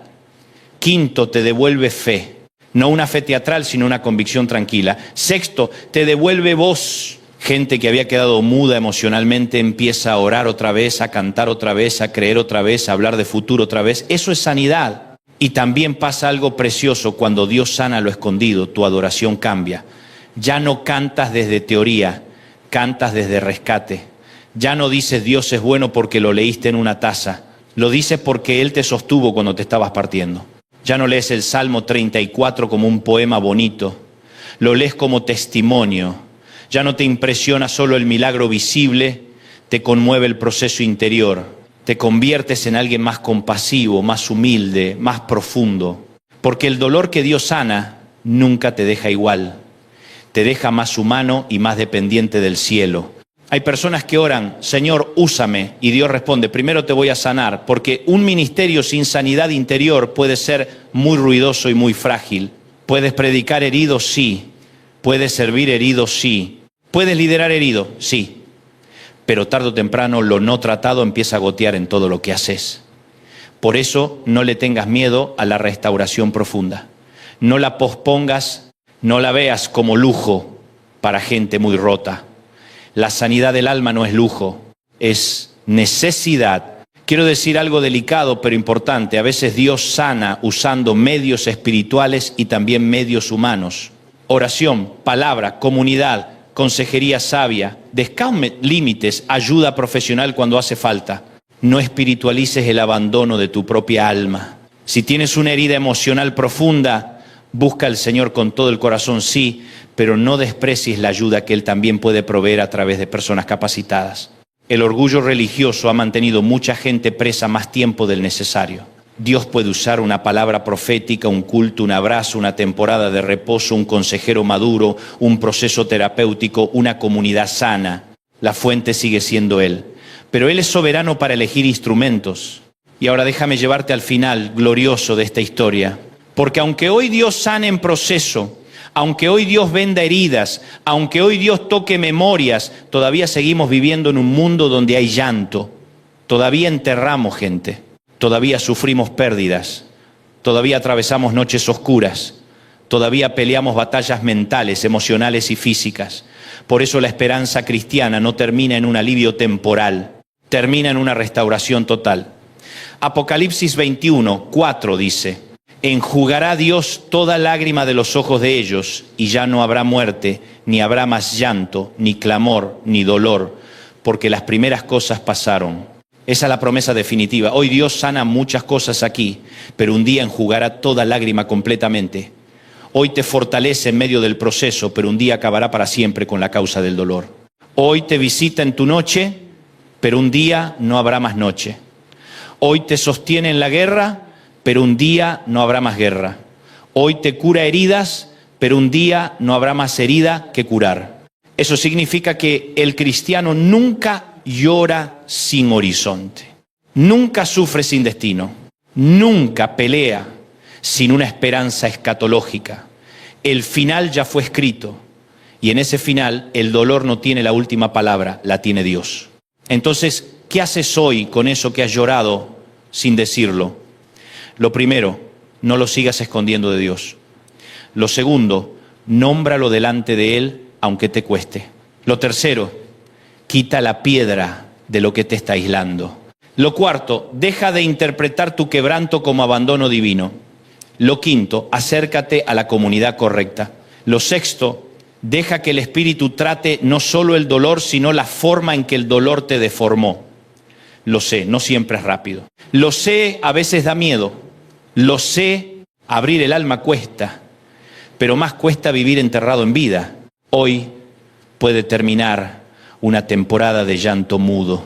Quinto, te devuelve fe. No una fe teatral, sino una convicción tranquila. Sexto, te devuelve voz. Gente que había quedado muda emocionalmente empieza a orar otra vez, a cantar otra vez, a creer otra vez, a hablar de futuro otra vez. Eso es sanidad. Y también pasa algo precioso cuando Dios sana lo escondido, tu adoración cambia. Ya no cantas desde teoría, cantas desde rescate. Ya no dices Dios es bueno porque lo leíste en una taza. Lo dices porque Él te sostuvo cuando te estabas partiendo. Ya no lees el Salmo 34 como un poema bonito. Lo lees como testimonio. Ya no te impresiona solo el milagro visible, te conmueve el proceso interior. Te conviertes en alguien más compasivo, más humilde, más profundo. Porque el dolor que Dios sana nunca te deja igual. Te deja más humano y más dependiente del cielo. Hay personas que oran, Señor, úsame, y Dios responde, primero te voy a sanar, porque un ministerio sin sanidad interior puede ser muy ruidoso y muy frágil. Puedes predicar herido, sí. Puedes servir herido, sí. Puedes liderar herido, sí. Pero tarde o temprano lo no tratado empieza a gotear en todo lo que haces. Por eso no le tengas miedo a la restauración profunda. No la pospongas, no la veas como lujo para gente muy rota. La sanidad del alma no es lujo, es necesidad. Quiero decir algo delicado pero importante. A veces Dios sana usando medios espirituales y también medios humanos. Oración, palabra, comunidad, consejería sabia. Descaume límites, ayuda profesional cuando hace falta. No espiritualices el abandono de tu propia alma. Si tienes una herida emocional profunda, busca al Señor con todo el corazón, sí, pero no desprecies la ayuda que Él también puede proveer a través de personas capacitadas. El orgullo religioso ha mantenido mucha gente presa más tiempo del necesario. Dios puede usar una palabra profética, un culto, un abrazo, una temporada de reposo, un consejero maduro, un proceso terapéutico, una comunidad sana. La fuente sigue siendo Él. Pero Él es soberano para elegir instrumentos. Y ahora déjame llevarte al final glorioso de esta historia. Porque aunque hoy Dios sane en proceso, aunque hoy Dios venda heridas, aunque hoy Dios toque memorias, todavía seguimos viviendo en un mundo donde hay llanto. Todavía enterramos gente, todavía sufrimos pérdidas, todavía atravesamos noches oscuras, todavía peleamos batallas mentales, emocionales y físicas. Por eso la esperanza cristiana no termina en un alivio temporal, termina en una restauración total. Apocalipsis 21, 4 dice: enjugará Dios toda lágrima de los ojos de ellos, y ya no habrá muerte, ni habrá más llanto, ni clamor, ni dolor, porque las primeras cosas pasaron. Esa es la promesa definitiva. Hoy Dios sana muchas cosas aquí, pero un día enjugará toda lágrima completamente. Hoy te fortalece en medio del proceso, pero un día acabará para siempre con la causa del dolor. Hoy te visita en tu noche, pero un día no habrá más noche. Hoy te sostiene en la guerra, pero un día no habrá más guerra. Hoy te cura heridas, pero un día no habrá más herida que curar. Eso significa que el cristiano nunca llora sin horizonte, nunca sufre sin destino, nunca pelea sin una esperanza escatológica. El final ya fue escrito y en ese final el dolor no tiene la última palabra, la tiene Dios. Entonces, ¿qué haces hoy con eso que has llorado sin decirlo? Lo primero, no lo sigas escondiendo de Dios. Lo segundo, nómbralo delante de Él aunque te cueste. Lo tercero, quita la piedra de lo que te está aislando. Lo cuarto, deja de interpretar tu quebranto como abandono divino. Lo quinto, acércate a la comunidad correcta. Lo sexto, deja que el Espíritu trate no solo el dolor, sino la forma en que el dolor te deformó. Lo sé, no siempre es rápido. Lo sé, a veces da miedo. Lo sé, abrir el alma cuesta, pero más cuesta vivir enterrado en vida. Hoy puede terminar una temporada de llanto mudo.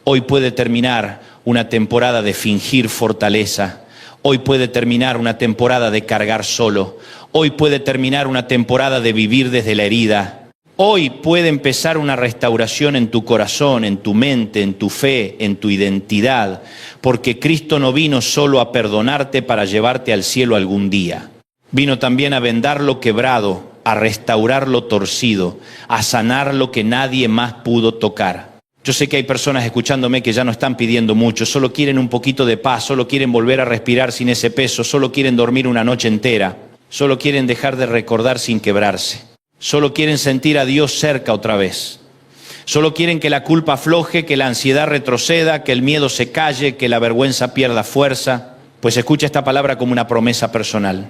Hoy puede terminar una temporada de fingir fortaleza. Hoy puede terminar una temporada de cargar solo. Hoy puede terminar una temporada de vivir desde la herida. Hoy puede empezar una restauración en tu corazón, en tu mente, en tu fe, en tu identidad, porque Cristo no vino solo a perdonarte para llevarte al cielo algún día. Vino también a vendar lo quebrado, a restaurar lo torcido, a sanar lo que nadie más pudo tocar. Yo sé que hay personas escuchándome que ya no están pidiendo mucho, solo quieren un poquito de paz, solo quieren volver a respirar sin ese peso, solo quieren dormir una noche entera, solo quieren dejar de recordar sin quebrarse, solo quieren sentir a Dios cerca otra vez, solo quieren que la culpa afloje, que la ansiedad retroceda, que el miedo se calle, que la vergüenza pierda fuerza. Pues escucha esta palabra como una promesa personal.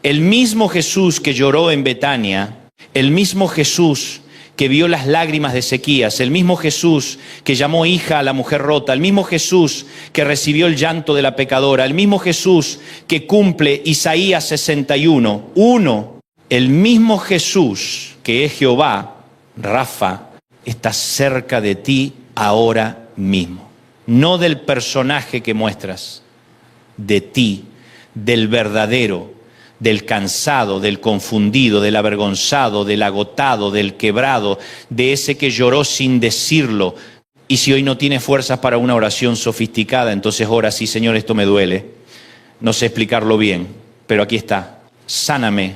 El mismo Jesús que lloró en Betania, el mismo Jesús que vio las lágrimas de Ezequías, el mismo Jesús que llamó hija a la mujer rota, el mismo Jesús que recibió el llanto de la pecadora, el mismo Jesús que cumple Isaías 61, el mismo Jesús que es Jehová, Rafa, está cerca de ti ahora mismo. No del personaje que muestras, de ti, del verdadero, del cansado, del confundido, del avergonzado, del agotado, del quebrado, de ese que lloró sin decirlo. Y si hoy no tienes fuerzas para una oración sofisticada, entonces ora así: Señor, esto me duele, no sé explicarlo bien, pero aquí está, sáname.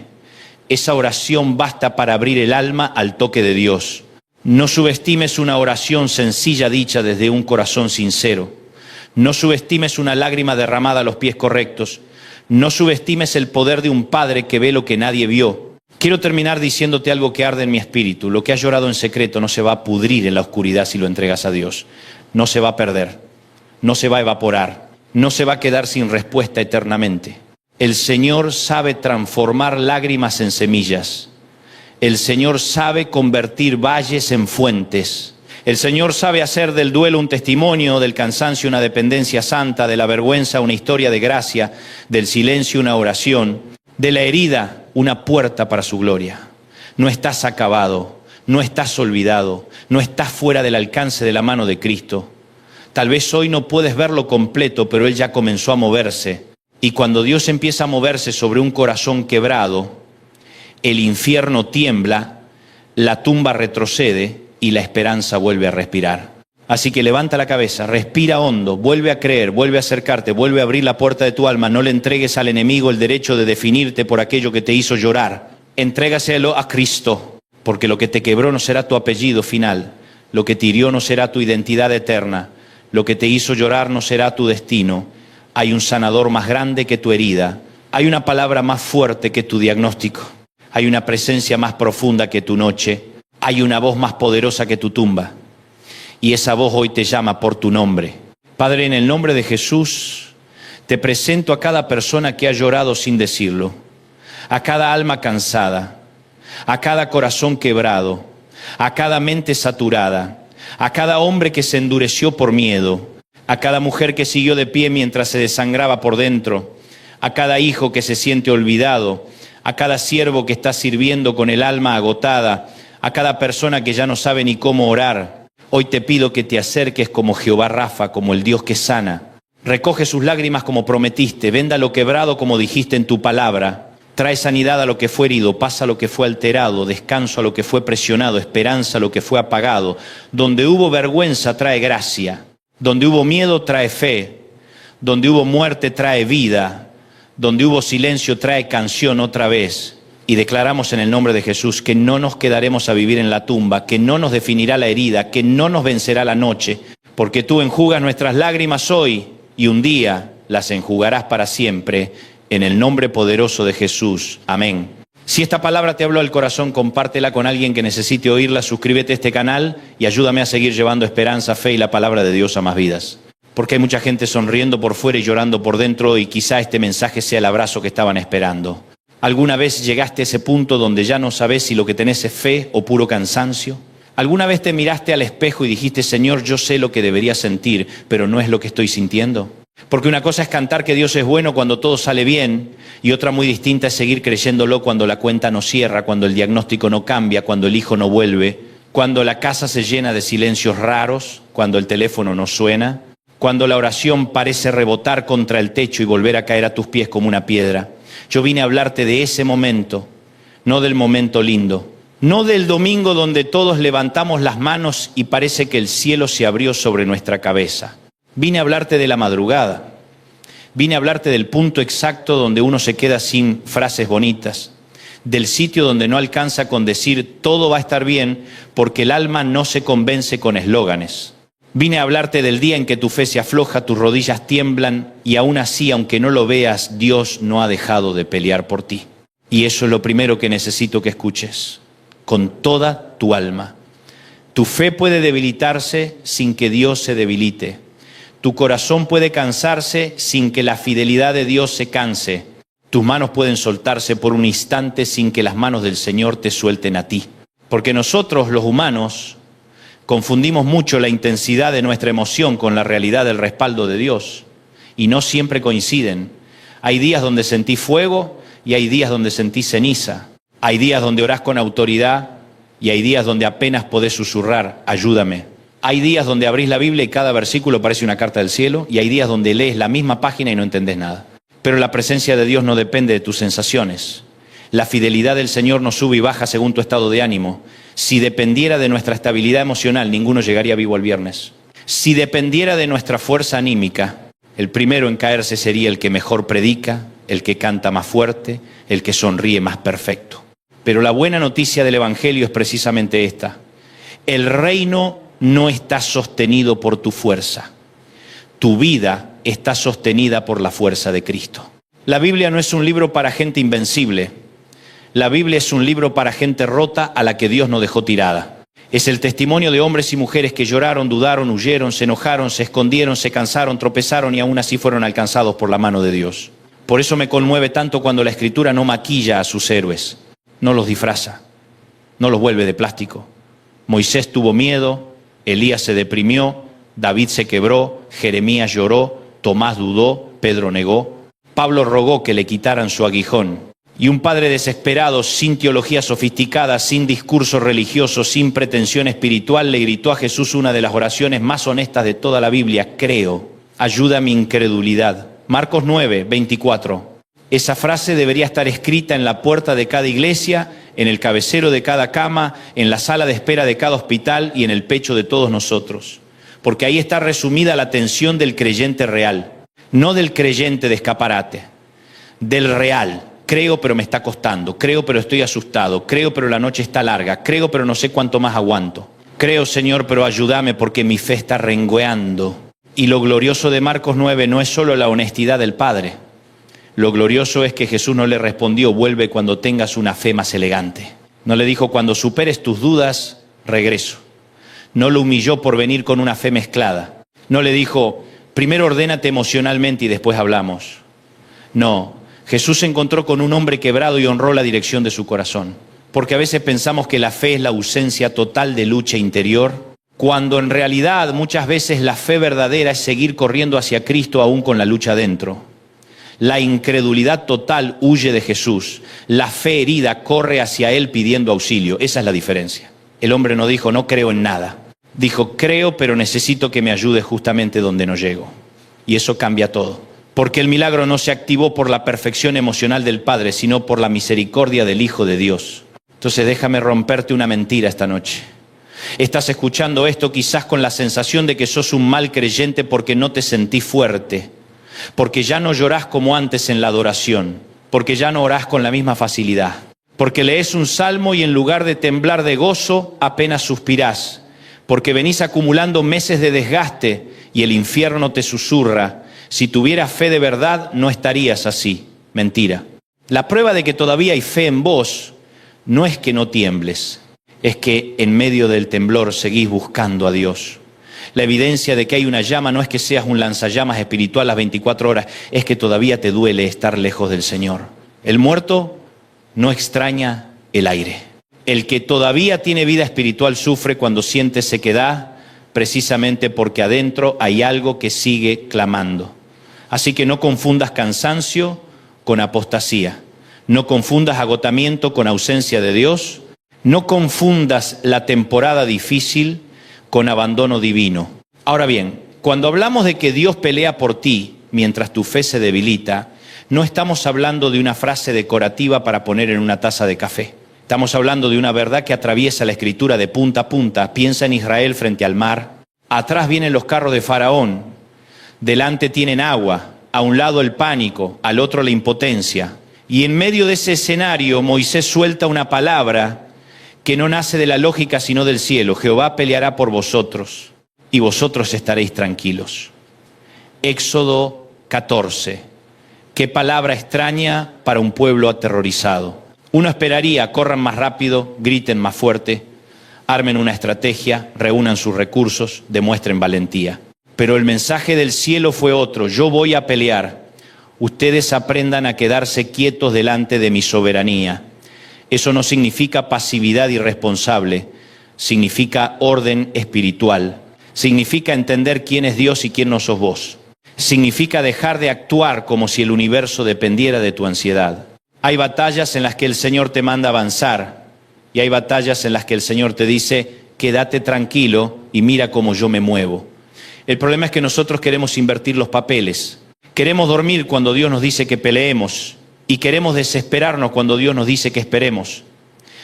Esa oración basta para abrir el alma al toque de Dios. No subestimes una oración sencilla dicha desde un corazón sincero. No subestimes una lágrima derramada a los pies correctos. No subestimes el poder de un padre que ve lo que nadie vio. Quiero terminar diciéndote algo que arde en mi espíritu. Lo que has llorado en secreto no se va a pudrir en la oscuridad si lo entregas a Dios. No se va a perder, no se va a evaporar, no se va a quedar sin respuesta eternamente. El Señor sabe transformar lágrimas en semillas. El Señor sabe convertir valles en fuentes. El Señor sabe hacer del duelo un testimonio, del cansancio una dependencia santa, de la vergüenza una historia de gracia, del silencio una oración, de la herida una puerta para su gloria. No estás acabado, no estás olvidado, no estás fuera del alcance de la mano de Cristo. Tal vez hoy no puedes verlo completo, pero Él ya comenzó a moverse. Y cuando Dios empieza a moverse sobre un corazón quebrado, el infierno tiembla, la tumba retrocede y la esperanza vuelve a respirar. Así que levanta la cabeza, respira hondo, vuelve a creer, vuelve a acercarte, vuelve a abrir la puerta de tu alma. No le entregues al enemigo el derecho de definirte por aquello que te hizo llorar. Entrégaselo a Cristo, porque lo que te quebró no será tu apellido final, lo que te hirió no será tu identidad eterna, lo que te hizo llorar no será tu destino. Hay un sanador más grande que tu herida, hay una palabra más fuerte que tu diagnóstico, hay una presencia más profunda que tu noche. Hay una voz más poderosa que tu tumba, y esa voz hoy te llama por tu nombre. Padre, en el nombre de Jesús, te presento a cada persona que ha llorado sin decirlo, a cada alma cansada, a cada corazón quebrado, a cada mente saturada, a cada hombre que se endureció por miedo, a cada mujer que siguió de pie mientras se desangraba por dentro, a cada hijo que se siente olvidado, a cada siervo que está sirviendo con el alma agotada, a cada persona que ya no sabe ni cómo orar. Hoy te pido que te acerques como Jehová Rafa, como el Dios que sana. Recoge sus lágrimas como prometiste, venda lo quebrado como dijiste en tu palabra. Trae sanidad a lo que fue herido, paz a lo que fue alterado, descanso a lo que fue presionado, esperanza a lo que fue apagado. Donde hubo vergüenza trae gracia, donde hubo miedo trae fe, donde hubo muerte trae vida, donde hubo silencio trae canción otra vez. Y declaramos en el nombre de Jesús que no nos quedaremos a vivir en la tumba, que no nos definirá la herida, que no nos vencerá la noche, porque tú enjugas nuestras lágrimas hoy y un día las enjugarás para siempre, en el nombre poderoso de Jesús. Amén. Si esta palabra te habló al corazón, compártela con alguien que necesite oírla, suscríbete a este canal y ayúdame a seguir llevando esperanza, fe y la palabra de Dios a más vidas. Porque hay mucha gente sonriendo por fuera y llorando por dentro, y quizá este mensaje sea el abrazo que estaban esperando. ¿Alguna vez llegaste a ese punto donde ya no sabes si lo que tenés es fe o puro cansancio? ¿Alguna vez te miraste al espejo y dijiste, Señor, yo sé lo que debería sentir, pero no es lo que estoy sintiendo? Porque una cosa es cantar que Dios es bueno cuando todo sale bien, y otra muy distinta es seguir creyéndolo cuando la cuenta no cierra, cuando el diagnóstico no cambia, cuando el hijo no vuelve, cuando la casa se llena de silencios raros, cuando el teléfono no suena, cuando la oración parece rebotar contra el techo y volver a caer a tus pies como una piedra. Yo vine a hablarte de ese momento, no del momento lindo, no del domingo donde todos levantamos las manos y parece que el cielo se abrió sobre nuestra cabeza. Vine a hablarte de la madrugada, vine a hablarte del punto exacto donde uno se queda sin frases bonitas, del sitio donde no alcanza con decir todo va a estar bien, porque el alma no se convence con eslóganes. Vine a hablarte del día en que tu fe se afloja, tus rodillas tiemblan y aún así, aunque no lo veas, Dios no ha dejado de pelear por ti. Y eso es lo primero que necesito que escuches, con toda tu alma. Tu fe puede debilitarse sin que Dios se debilite. Tu corazón puede cansarse sin que la fidelidad de Dios se canse. Tus manos pueden soltarse por un instante sin que las manos del Señor te suelten a ti. Porque nosotros, los humanos, confundimos mucho la intensidad de nuestra emoción con la realidad del respaldo de Dios, y no siempre coinciden. Hay días donde sentí fuego y hay días donde sentí ceniza. Hay días donde orás con autoridad y hay días donde apenas podés susurrar, ayúdame. Hay días donde abrís la Biblia y cada versículo parece una carta del cielo, y hay días donde lees la misma página y no entendés nada. Pero la presencia de Dios no depende de tus sensaciones. La fidelidad del Señor no sube y baja según tu estado de ánimo. Si dependiera de nuestra estabilidad emocional, ninguno llegaría vivo el viernes. Si dependiera de nuestra fuerza anímica, el primero en caerse sería el que mejor predica, el que canta más fuerte, el que sonríe más perfecto. Pero la buena noticia del Evangelio es precisamente esta. El reino no está sostenido por tu fuerza. Tu vida está sostenida por la fuerza de Cristo. La Biblia no es un libro para gente invencible. La Biblia es un libro para gente rota a la que Dios no dejó tirada. Es el testimonio de hombres y mujeres que lloraron, dudaron, huyeron, se enojaron, se escondieron, se cansaron, tropezaron y aún así fueron alcanzados por la mano de Dios. Por eso me conmueve tanto cuando la Escritura no maquilla a sus héroes, no los disfraza, no los vuelve de plástico. Moisés tuvo miedo, Elías se deprimió, David se quebró, Jeremías lloró, Tomás dudó, Pedro negó, Pablo rogó que le quitaran su aguijón. Y un padre desesperado, sin teología sofisticada, sin discurso religioso, sin pretensión espiritual, le gritó a Jesús una de las oraciones más honestas de toda la Biblia: creo, ayuda a mi incredulidad. Marcos 9, 24. Esa frase debería estar escrita en la puerta de cada iglesia, en el cabecero de cada cama, en la sala de espera de cada hospital y en el pecho de todos nosotros. Porque ahí está resumida la tensión del creyente real, no del creyente de escaparate, del real. Creo, pero me está costando. Creo, pero estoy asustado. Creo, pero la noche está larga. Creo, pero no sé cuánto más aguanto. Creo, Señor, pero ayúdame porque mi fe está rengueando. Y lo glorioso de Marcos 9 no es solo la honestidad del Padre. Lo glorioso es que Jesús no le respondió: vuelve cuando tengas una fe más elegante. No le dijo: cuando superes tus dudas, regreso. No lo humilló por venir con una fe mezclada. No le dijo: primero ordénate emocionalmente y después hablamos. No. Jesús se encontró con un hombre quebrado y honró la dirección de su corazón. Porque a veces pensamos que la fe es la ausencia total de lucha interior, cuando en realidad muchas veces la fe verdadera es seguir corriendo hacia Cristo aún con la lucha adentro. La incredulidad total huye de Jesús. La fe herida corre hacia Él pidiendo auxilio. Esa es la diferencia. El hombre no dijo, no creo en nada. Dijo, creo, pero necesito que me ayude justamente donde no llego. Y eso cambia todo. Porque el milagro no se activó por la perfección emocional del Padre, sino por la misericordia del Hijo de Dios. Entonces déjame romperte una mentira esta noche. Estás escuchando esto quizás con la sensación de que sos un mal creyente porque no te sentís fuerte. Porque ya no llorás como antes en la adoración, porque ya no orás con la misma facilidad, porque lees un salmo y en lugar de temblar de gozo, apenas suspirás, porque venís acumulando meses de desgaste y el infierno te susurra, si tuvieras fe de verdad no estarías así. Mentira. La prueba de que todavía hay fe en vos no es que no tiembles, es que en medio del temblor seguís buscando a Dios. La evidencia de que hay una llama no es que seas un lanzallamas espiritual las 24 horas, es que todavía te duele estar lejos del Señor. El muerto no extraña el aire. El que todavía tiene vida espiritual sufre cuando siente sequedad, precisamente porque adentro hay algo que sigue clamando. Así que no confundas cansancio con apostasía. No confundas agotamiento con ausencia de Dios. No confundas la temporada difícil con abandono divino. Ahora bien, cuando hablamos de que Dios pelea por ti mientras tu fe se debilita, no estamos hablando de una frase decorativa para poner en una taza de café. Estamos hablando de una verdad que atraviesa la Escritura de punta a punta. Piensa en Israel frente al mar. Atrás vienen los carros de Faraón. Delante tienen agua. A un lado el pánico, al otro la impotencia. Y en medio de ese escenario, Moisés suelta una palabra que no nace de la lógica sino del cielo. Jehová peleará por vosotros y vosotros estaréis tranquilos. Éxodo 14. Qué palabra extraña para un pueblo aterrorizado. Uno esperaría, corran más rápido, griten más fuerte, armen una estrategia, reúnan sus recursos, demuestren valentía. Pero el mensaje del cielo fue otro. Yo voy a pelear. Ustedes aprendan a quedarse quietos delante de mi soberanía. Eso no significa pasividad irresponsable, significa orden espiritual. Significa entender quién es Dios y quién no sos vos. Significa dejar de actuar como si el universo dependiera de tu ansiedad. Hay batallas en las que el Señor te manda avanzar y hay batallas en las que el Señor te dice, quédate tranquilo y mira cómo yo me muevo. El problema es que nosotros queremos invertir los papeles. Queremos dormir cuando Dios nos dice que peleemos. Y queremos desesperarnos cuando Dios nos dice que esperemos.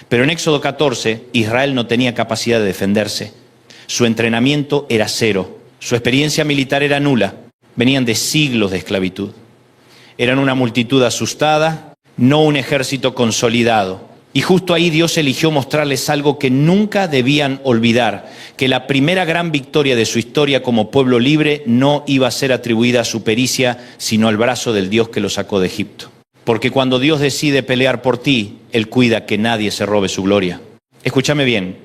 Pero en Éxodo 14, Israel no tenía capacidad de defenderse. Su entrenamiento era cero. Su experiencia militar era nula. Venían de siglos de esclavitud. Eran una multitud asustada, no un ejército consolidado. Y justo ahí Dios eligió mostrarles algo que nunca debían olvidar, que la primera gran victoria de su historia como pueblo libre no iba a ser atribuida a su pericia, sino al brazo del Dios que lo sacó de Egipto. Porque cuando Dios decide pelear por ti, Él cuida que nadie se robe su gloria. Escúchame bien.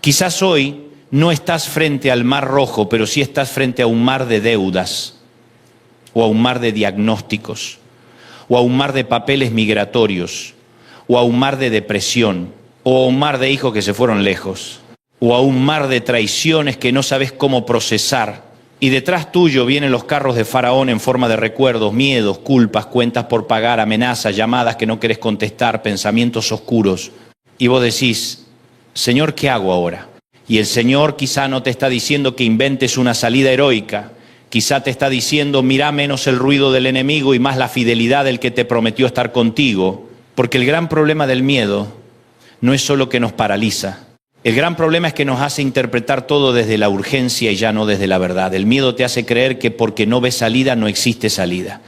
Quizás hoy no estás frente al mar rojo, pero sí estás frente a un mar de deudas, o a un mar de diagnósticos, o a un mar de papeles migratorios, o a un mar de depresión, o a un mar de hijos que se fueron lejos, o a un mar de traiciones que no sabes cómo procesar. Y detrás tuyo vienen los carros de Faraón en forma de recuerdos, miedos, culpas, cuentas por pagar, amenazas, llamadas que no querés contestar, pensamientos oscuros. Y vos decís, Señor, ¿qué hago ahora? Y el Señor quizá no te está diciendo que inventes una salida heroica. Quizá te está diciendo, mirá menos el ruido del enemigo y más la fidelidad del que te prometió estar contigo. Porque el gran problema del miedo no es solo que nos paraliza. El gran problema es que nos hace interpretar todo desde la urgencia y ya no desde la verdad. El miedo te hace creer que porque no ves salida no existe salida.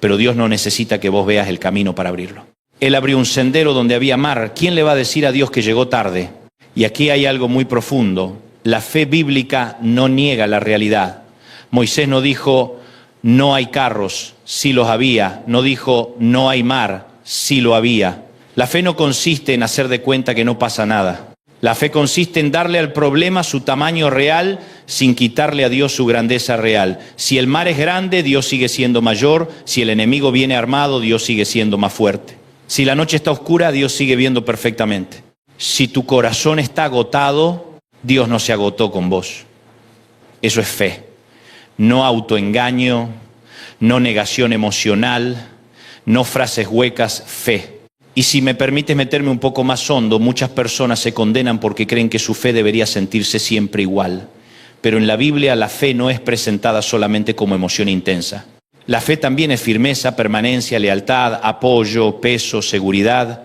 Pero Dios no necesita que vos veas el camino para abrirlo. Él abrió un sendero donde había mar. ¿Quién le va a decir a Dios que llegó tarde? Y aquí hay algo muy profundo. La fe bíblica no niega la realidad. Moisés no dijo, no hay carros, sí los había. No dijo, no hay mar, sí lo había. La fe no consiste en hacer de cuenta que no pasa nada. La fe consiste en darle al problema su tamaño real sin quitarle a Dios su grandeza real. Si el mar es grande, Dios sigue siendo mayor. Si el enemigo viene armado, Dios sigue siendo más fuerte. Si la noche está oscura, Dios sigue viendo perfectamente. Si tu corazón está agotado, Dios no se agotó con vos. Eso es fe. No autoengaño, no negación emocional, no frases huecas, fe. Y si me permites meterme un poco más hondo, muchas personas se condenan porque creen que su fe debería sentirse siempre igual. Pero en la Biblia la fe no es presentada solamente como emoción intensa. La fe también es firmeza, permanencia, lealtad, apoyo, peso, seguridad.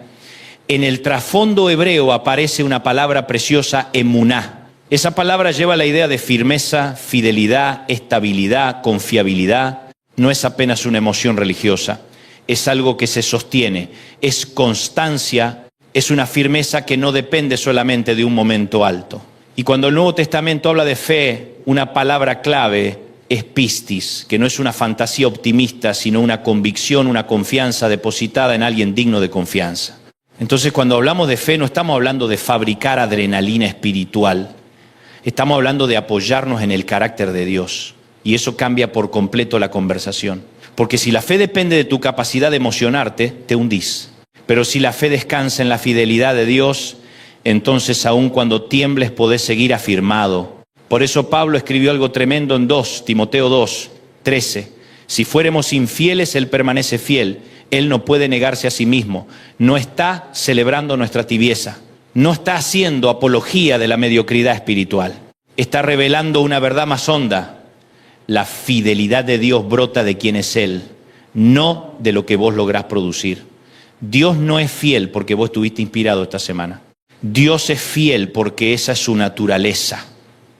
En el trasfondo hebreo aparece una palabra preciosa, emuná. Esa palabra lleva la idea de firmeza, fidelidad, estabilidad, confiabilidad. No es apenas una emoción religiosa, es algo que se sostiene, es constancia, es una firmeza que no depende solamente de un momento alto. Y cuando el Nuevo Testamento habla de fe, una palabra clave es pistis, que no es una fantasía optimista, sino una convicción, una confianza depositada en alguien digno de confianza. Entonces, cuando hablamos de fe, no estamos hablando de fabricar adrenalina espiritual. Estamos hablando de apoyarnos en el carácter de Dios. Y eso cambia por completo la conversación. Porque si la fe depende de tu capacidad de emocionarte, te hundís. Pero si la fe descansa en la fidelidad de Dios, entonces aun cuando tiembles podés seguir afirmado. Por eso Pablo escribió algo tremendo en Timoteo 2, 13. Si fuéramos infieles, Él permanece fiel. Él no puede negarse a sí mismo. No está celebrando nuestra tibieza. No está haciendo apología de la mediocridad espiritual. Está revelando una verdad más honda. La fidelidad de Dios brota de quien es Él, no de lo que vos lográs producir. Dios no es fiel porque vos estuviste inspirado esta semana. Dios es fiel porque esa es su naturaleza.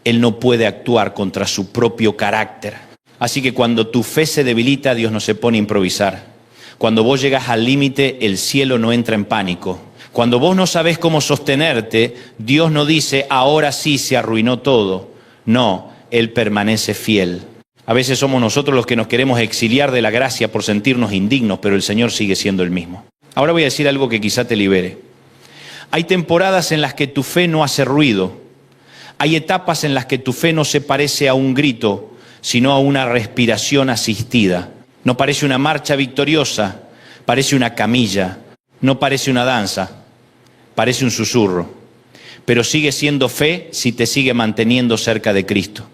Él no puede actuar contra su propio carácter. Así que cuando tu fe se debilita, Dios no se pone a improvisar. Cuando vos llegas al límite, el cielo no entra en pánico. Cuando vos no sabés cómo sostenerte, Dios no dice, ahora sí se arruinó todo. No, Él permanece fiel. A veces somos nosotros los que nos queremos exiliar de la gracia por sentirnos indignos, pero el Señor sigue siendo el mismo. Ahora voy a decir algo que quizá te libere. Hay temporadas en las que tu fe no hace ruido. Hay etapas en las que tu fe no se parece a un grito, sino a una respiración asistida. No parece una marcha victoriosa, parece una camilla. No parece una danza, parece un susurro. Pero sigue siendo fe si te sigue manteniendo cerca de Cristo.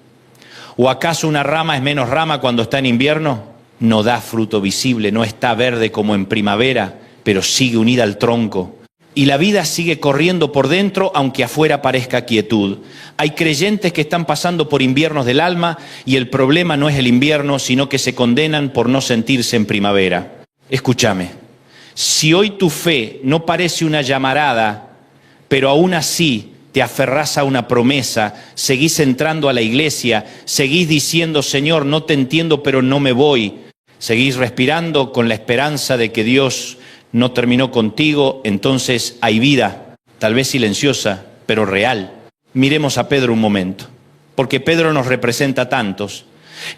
¿O acaso una rama es menos rama cuando está en invierno? No da fruto visible, no está verde como en primavera, pero sigue unida al tronco. Y la vida sigue corriendo por dentro, aunque afuera parezca quietud. Hay creyentes que están pasando por inviernos del alma y el problema no es el invierno, sino que se condenan por no sentirse en primavera. Escúchame, si hoy tu fe no parece una llamarada, pero aún así te aferrás a una promesa, seguís entrando a la iglesia, seguís diciendo, Señor, no te entiendo, pero no me voy. Seguís respirando con la esperanza de que Dios no terminó contigo, entonces hay vida, tal vez silenciosa, pero real. Miremos a Pedro un momento, porque Pedro nos representa a tantos.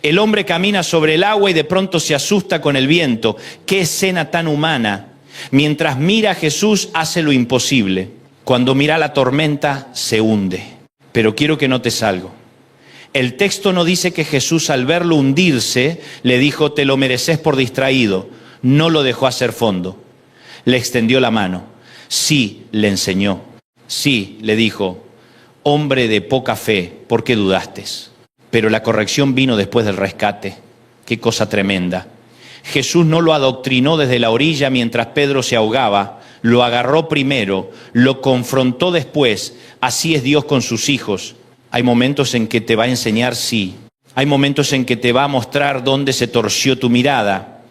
El hombre camina sobre el agua y de pronto se asusta con el viento. ¡Qué escena tan humana! Mientras mira a Jesús, hace lo imposible. Cuando mira la tormenta, se hunde. Pero quiero que notes algo. El texto no dice que Jesús, al verlo hundirse, le dijo, te lo mereces por distraído. No lo dejó hacer fondo. Le extendió la mano. Sí, le enseñó. Sí, le dijo, hombre de poca fe, ¿por qué dudaste? Pero la corrección vino después del rescate. Qué cosa tremenda. Jesús no lo adoctrinó desde la orilla mientras Pedro se ahogaba, lo agarró primero, lo confrontó después. Así es Dios con sus hijos. Hay momentos en que te va a enseñar sí. Hay momentos en que te va a mostrar dónde se torció tu mirada.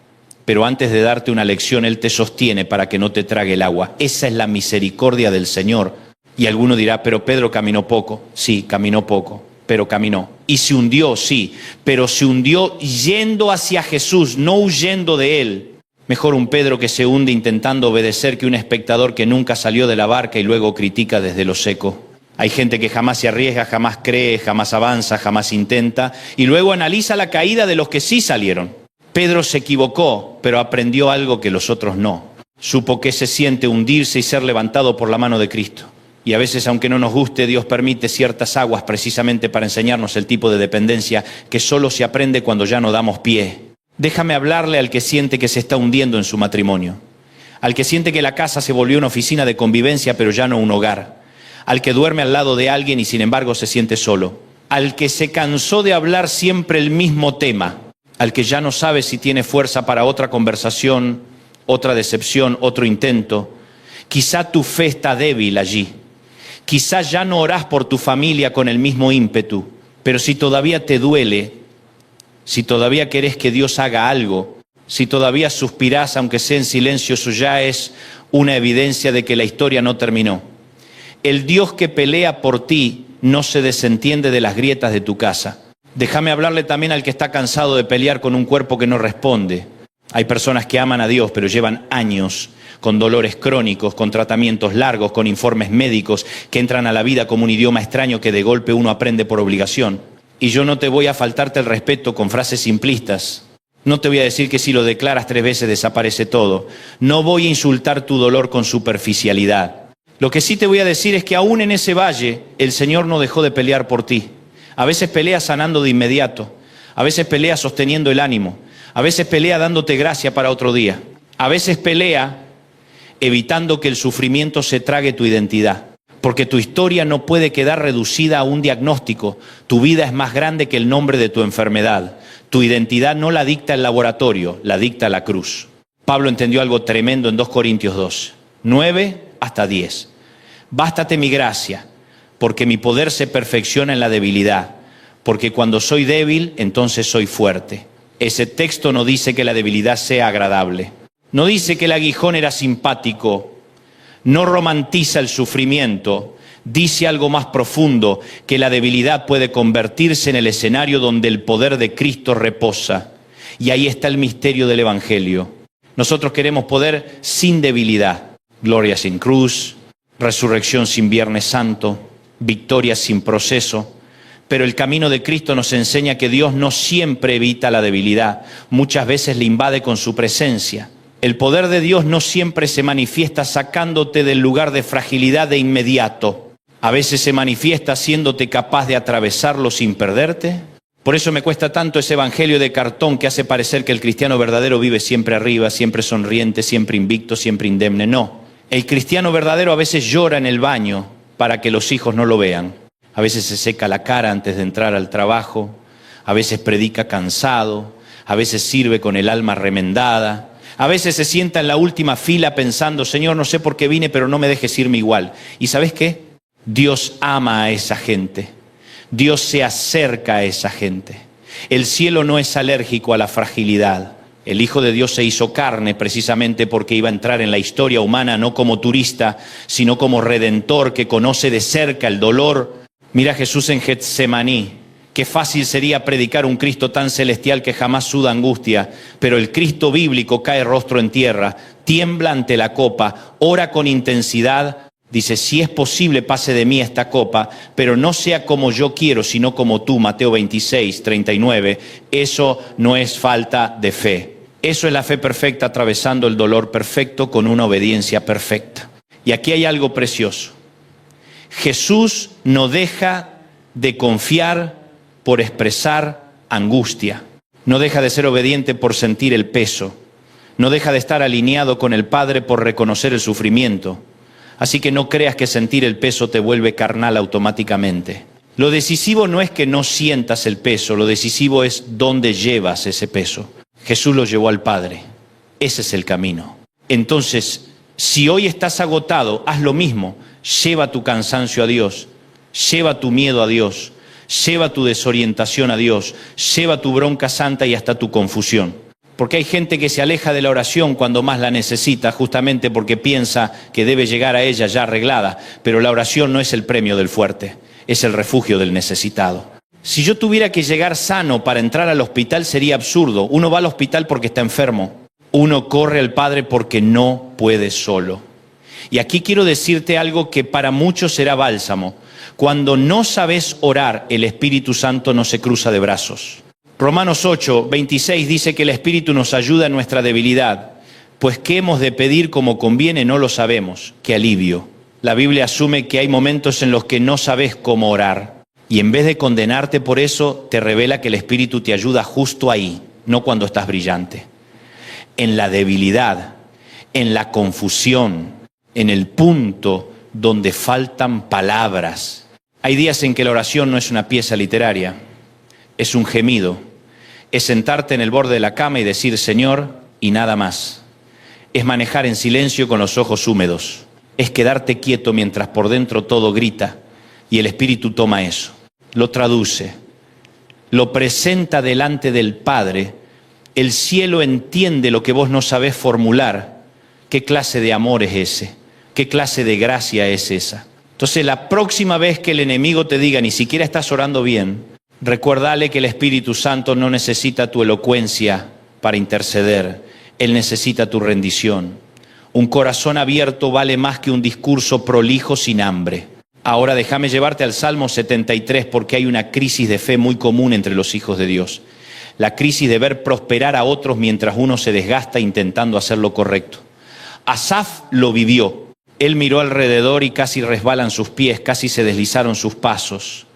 Pero antes de darte una lección, Él te sostiene para que no te trague el agua. Esa es la misericordia del Señor. Y alguno dirá, pero Pedro caminó poco. Sí, caminó poco, pero caminó. Y se hundió, sí, pero se hundió yendo hacia Jesús, no huyendo de Él. Mejor un Pedro que se hunde intentando obedecer que un espectador que nunca salió de la barca y luego critica desde lo seco. Hay gente que jamás se arriesga, jamás cree, jamás avanza, jamás intenta y luego analiza la caída de los que sí salieron. Pedro se equivocó, pero aprendió algo que los otros no. Supo que se siente hundirse y ser levantado por la mano de Cristo. Y a veces, aunque no nos guste, Dios permite ciertas aguas precisamente para enseñarnos el tipo de dependencia que solo se aprende cuando ya no damos pie. Déjame hablarle al que siente que se está hundiendo en su matrimonio, al que siente que la casa se volvió una oficina de convivencia pero ya no un hogar, al que duerme al lado de alguien y sin embargo se siente solo, al que se cansó de hablar siempre el mismo tema, al que ya no sabe si tiene fuerza para otra conversación, otra decepción, otro intento. Quizá tu fe está débil allí. Quizá ya no orás por tu familia con el mismo ímpetu, pero si todavía te duele, si todavía querés que Dios haga algo, si todavía suspirás aunque sea en silencio, eso ya es una evidencia de que la historia no terminó. El Dios que pelea por ti no se desentiende de las grietas de tu casa. Déjame hablarle también al que está cansado de pelear con un cuerpo que no responde. Hay personas que aman a Dios, pero llevan años con dolores crónicos, con tratamientos largos, con informes médicos que entran a la vida como un idioma extraño que de golpe uno aprende por obligación. Y yo no te voy a faltarte el respeto con frases simplistas. No te voy a decir que si lo declaras 3 veces desaparece todo. No voy a insultar tu dolor con superficialidad. Lo que sí te voy a decir es que aún en ese valle el Señor no dejó de pelear por ti. A veces pelea sanando de inmediato, a veces pelea sosteniendo el ánimo, a veces pelea dándote gracia para otro día, a veces pelea evitando que el sufrimiento se trague tu identidad, porque tu historia no puede quedar reducida a un diagnóstico. Tu vida es más grande que el nombre de tu enfermedad. Tu identidad no la dicta el laboratorio, la dicta la cruz. Pablo entendió algo tremendo en 2 Corintios 2, 9 hasta 10. Bástate mi gracia, porque mi poder se perfecciona en la debilidad, porque cuando soy débil, entonces soy fuerte. Ese texto no dice que la debilidad sea agradable. No dice que el aguijón era simpático. No romantiza el sufrimiento. Dice algo más profundo, que la debilidad puede convertirse en el escenario donde el poder de Cristo reposa. Y ahí está el misterio del Evangelio. Nosotros queremos poder sin debilidad. Gloria sin cruz, resurrección sin Viernes Santo, victoria sin proceso. Pero el camino de Cristo nos enseña que Dios no siempre evita la debilidad, muchas veces le invade con su presencia. El poder de Dios no siempre se manifiesta sacándote del lugar de fragilidad de inmediato. A veces se manifiesta haciéndote capaz de atravesarlo sin perderte. Por eso me cuesta tanto ese evangelio de cartón que hace parecer que el cristiano verdadero vive siempre arriba, siempre sonriente, siempre invicto, siempre indemne. No, el cristiano verdadero a veces llora en el baño para que los hijos no lo vean. A veces se seca la cara antes de entrar al trabajo, a veces predica cansado, a veces sirve con el alma remendada, a veces se sienta en la última fila pensando, Señor, no sé por qué vine, pero no me dejes irme igual. ¿Y sabes qué? Dios ama a esa gente, Dios se acerca a esa gente. El cielo no es alérgico a la fragilidad. El Hijo de Dios se hizo carne precisamente porque iba a entrar en la historia humana no como turista, sino como redentor que conoce de cerca el dolor. Mira a Jesús en Getsemaní. Qué fácil sería predicar un Cristo tan celestial que jamás suda angustia, pero el Cristo bíblico cae rostro en tierra, tiembla ante la copa, ora con intensidad, dice, si es posible pase de mí esta copa, pero no sea como yo quiero, sino como tú, Mateo 26, 39. Eso no es falta de fe. Eso es la fe perfecta atravesando el dolor perfecto con una obediencia perfecta. Y aquí hay algo precioso. Jesús no deja de confiar por expresar angustia. No deja de ser obediente por sentir el peso. No deja de estar alineado con el Padre por reconocer el sufrimiento. Así que no creas que sentir el peso te vuelve carnal automáticamente. Lo decisivo no es que no sientas el peso, lo decisivo es dónde llevas ese peso. Jesús lo llevó al Padre. Ese es el camino. Entonces, si hoy estás agotado, haz lo mismo. Lleva tu cansancio a Dios, lleva tu miedo a Dios, lleva tu desorientación a Dios, lleva tu bronca santa y hasta tu confusión. Porque hay gente que se aleja de la oración cuando más la necesita, justamente porque piensa que debe llegar a ella ya arreglada. Pero la oración no es el premio del fuerte, es el refugio del necesitado. Si yo tuviera que llegar sano para entrar al hospital sería absurdo. Uno va al hospital porque está enfermo. Uno corre al Padre porque no puede solo. Y aquí quiero decirte algo que para muchos será bálsamo. Cuando no sabes orar, el Espíritu Santo no se cruza de brazos. Romanos 8, 26 dice que el Espíritu nos ayuda en nuestra debilidad. Pues qué hemos de pedir como conviene no lo sabemos. ¡Qué alivio! La Biblia asume que hay momentos en los que no sabes cómo orar. Y en vez de condenarte por eso, te revela que el Espíritu te ayuda justo ahí, no cuando estás brillante. En la debilidad, en la confusión, en el punto donde faltan palabras. Hay días en que la oración no es una pieza literaria, es un gemido. Es sentarte en el borde de la cama y decir Señor y nada más. Es manejar en silencio con los ojos húmedos. Es quedarte quieto mientras por dentro todo grita y el Espíritu toma eso, lo traduce, lo presenta delante del Padre. El cielo entiende lo que vos no sabés formular. ¿Qué clase de amor es ese? ¿Qué clase de gracia es esa? Entonces la próxima vez que el enemigo te diga ni siquiera estás orando bien, recuérdale que el Espíritu Santo no necesita tu elocuencia para interceder. Él necesita tu rendición. Un corazón abierto vale más que un discurso prolijo sin hambre. Ahora déjame llevarte al Salmo 73 porque hay una crisis de fe muy común entre los hijos de Dios. La crisis de ver prosperar a otros mientras uno se desgasta intentando hacer lo correcto. Asaf lo vivió. Él miró alrededor y casi resbalan sus pies, casi se deslizaron sus pasos.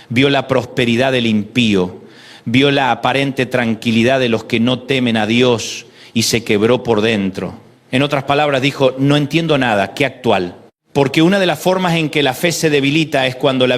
Vio la prosperidad del impío, vio la aparente tranquilidad de los que no temen a Dios y se quebró por dentro. En otras palabras dijo, no entiendo nada, qué actual. Porque una de las formas en que la fe se debilita es cuando la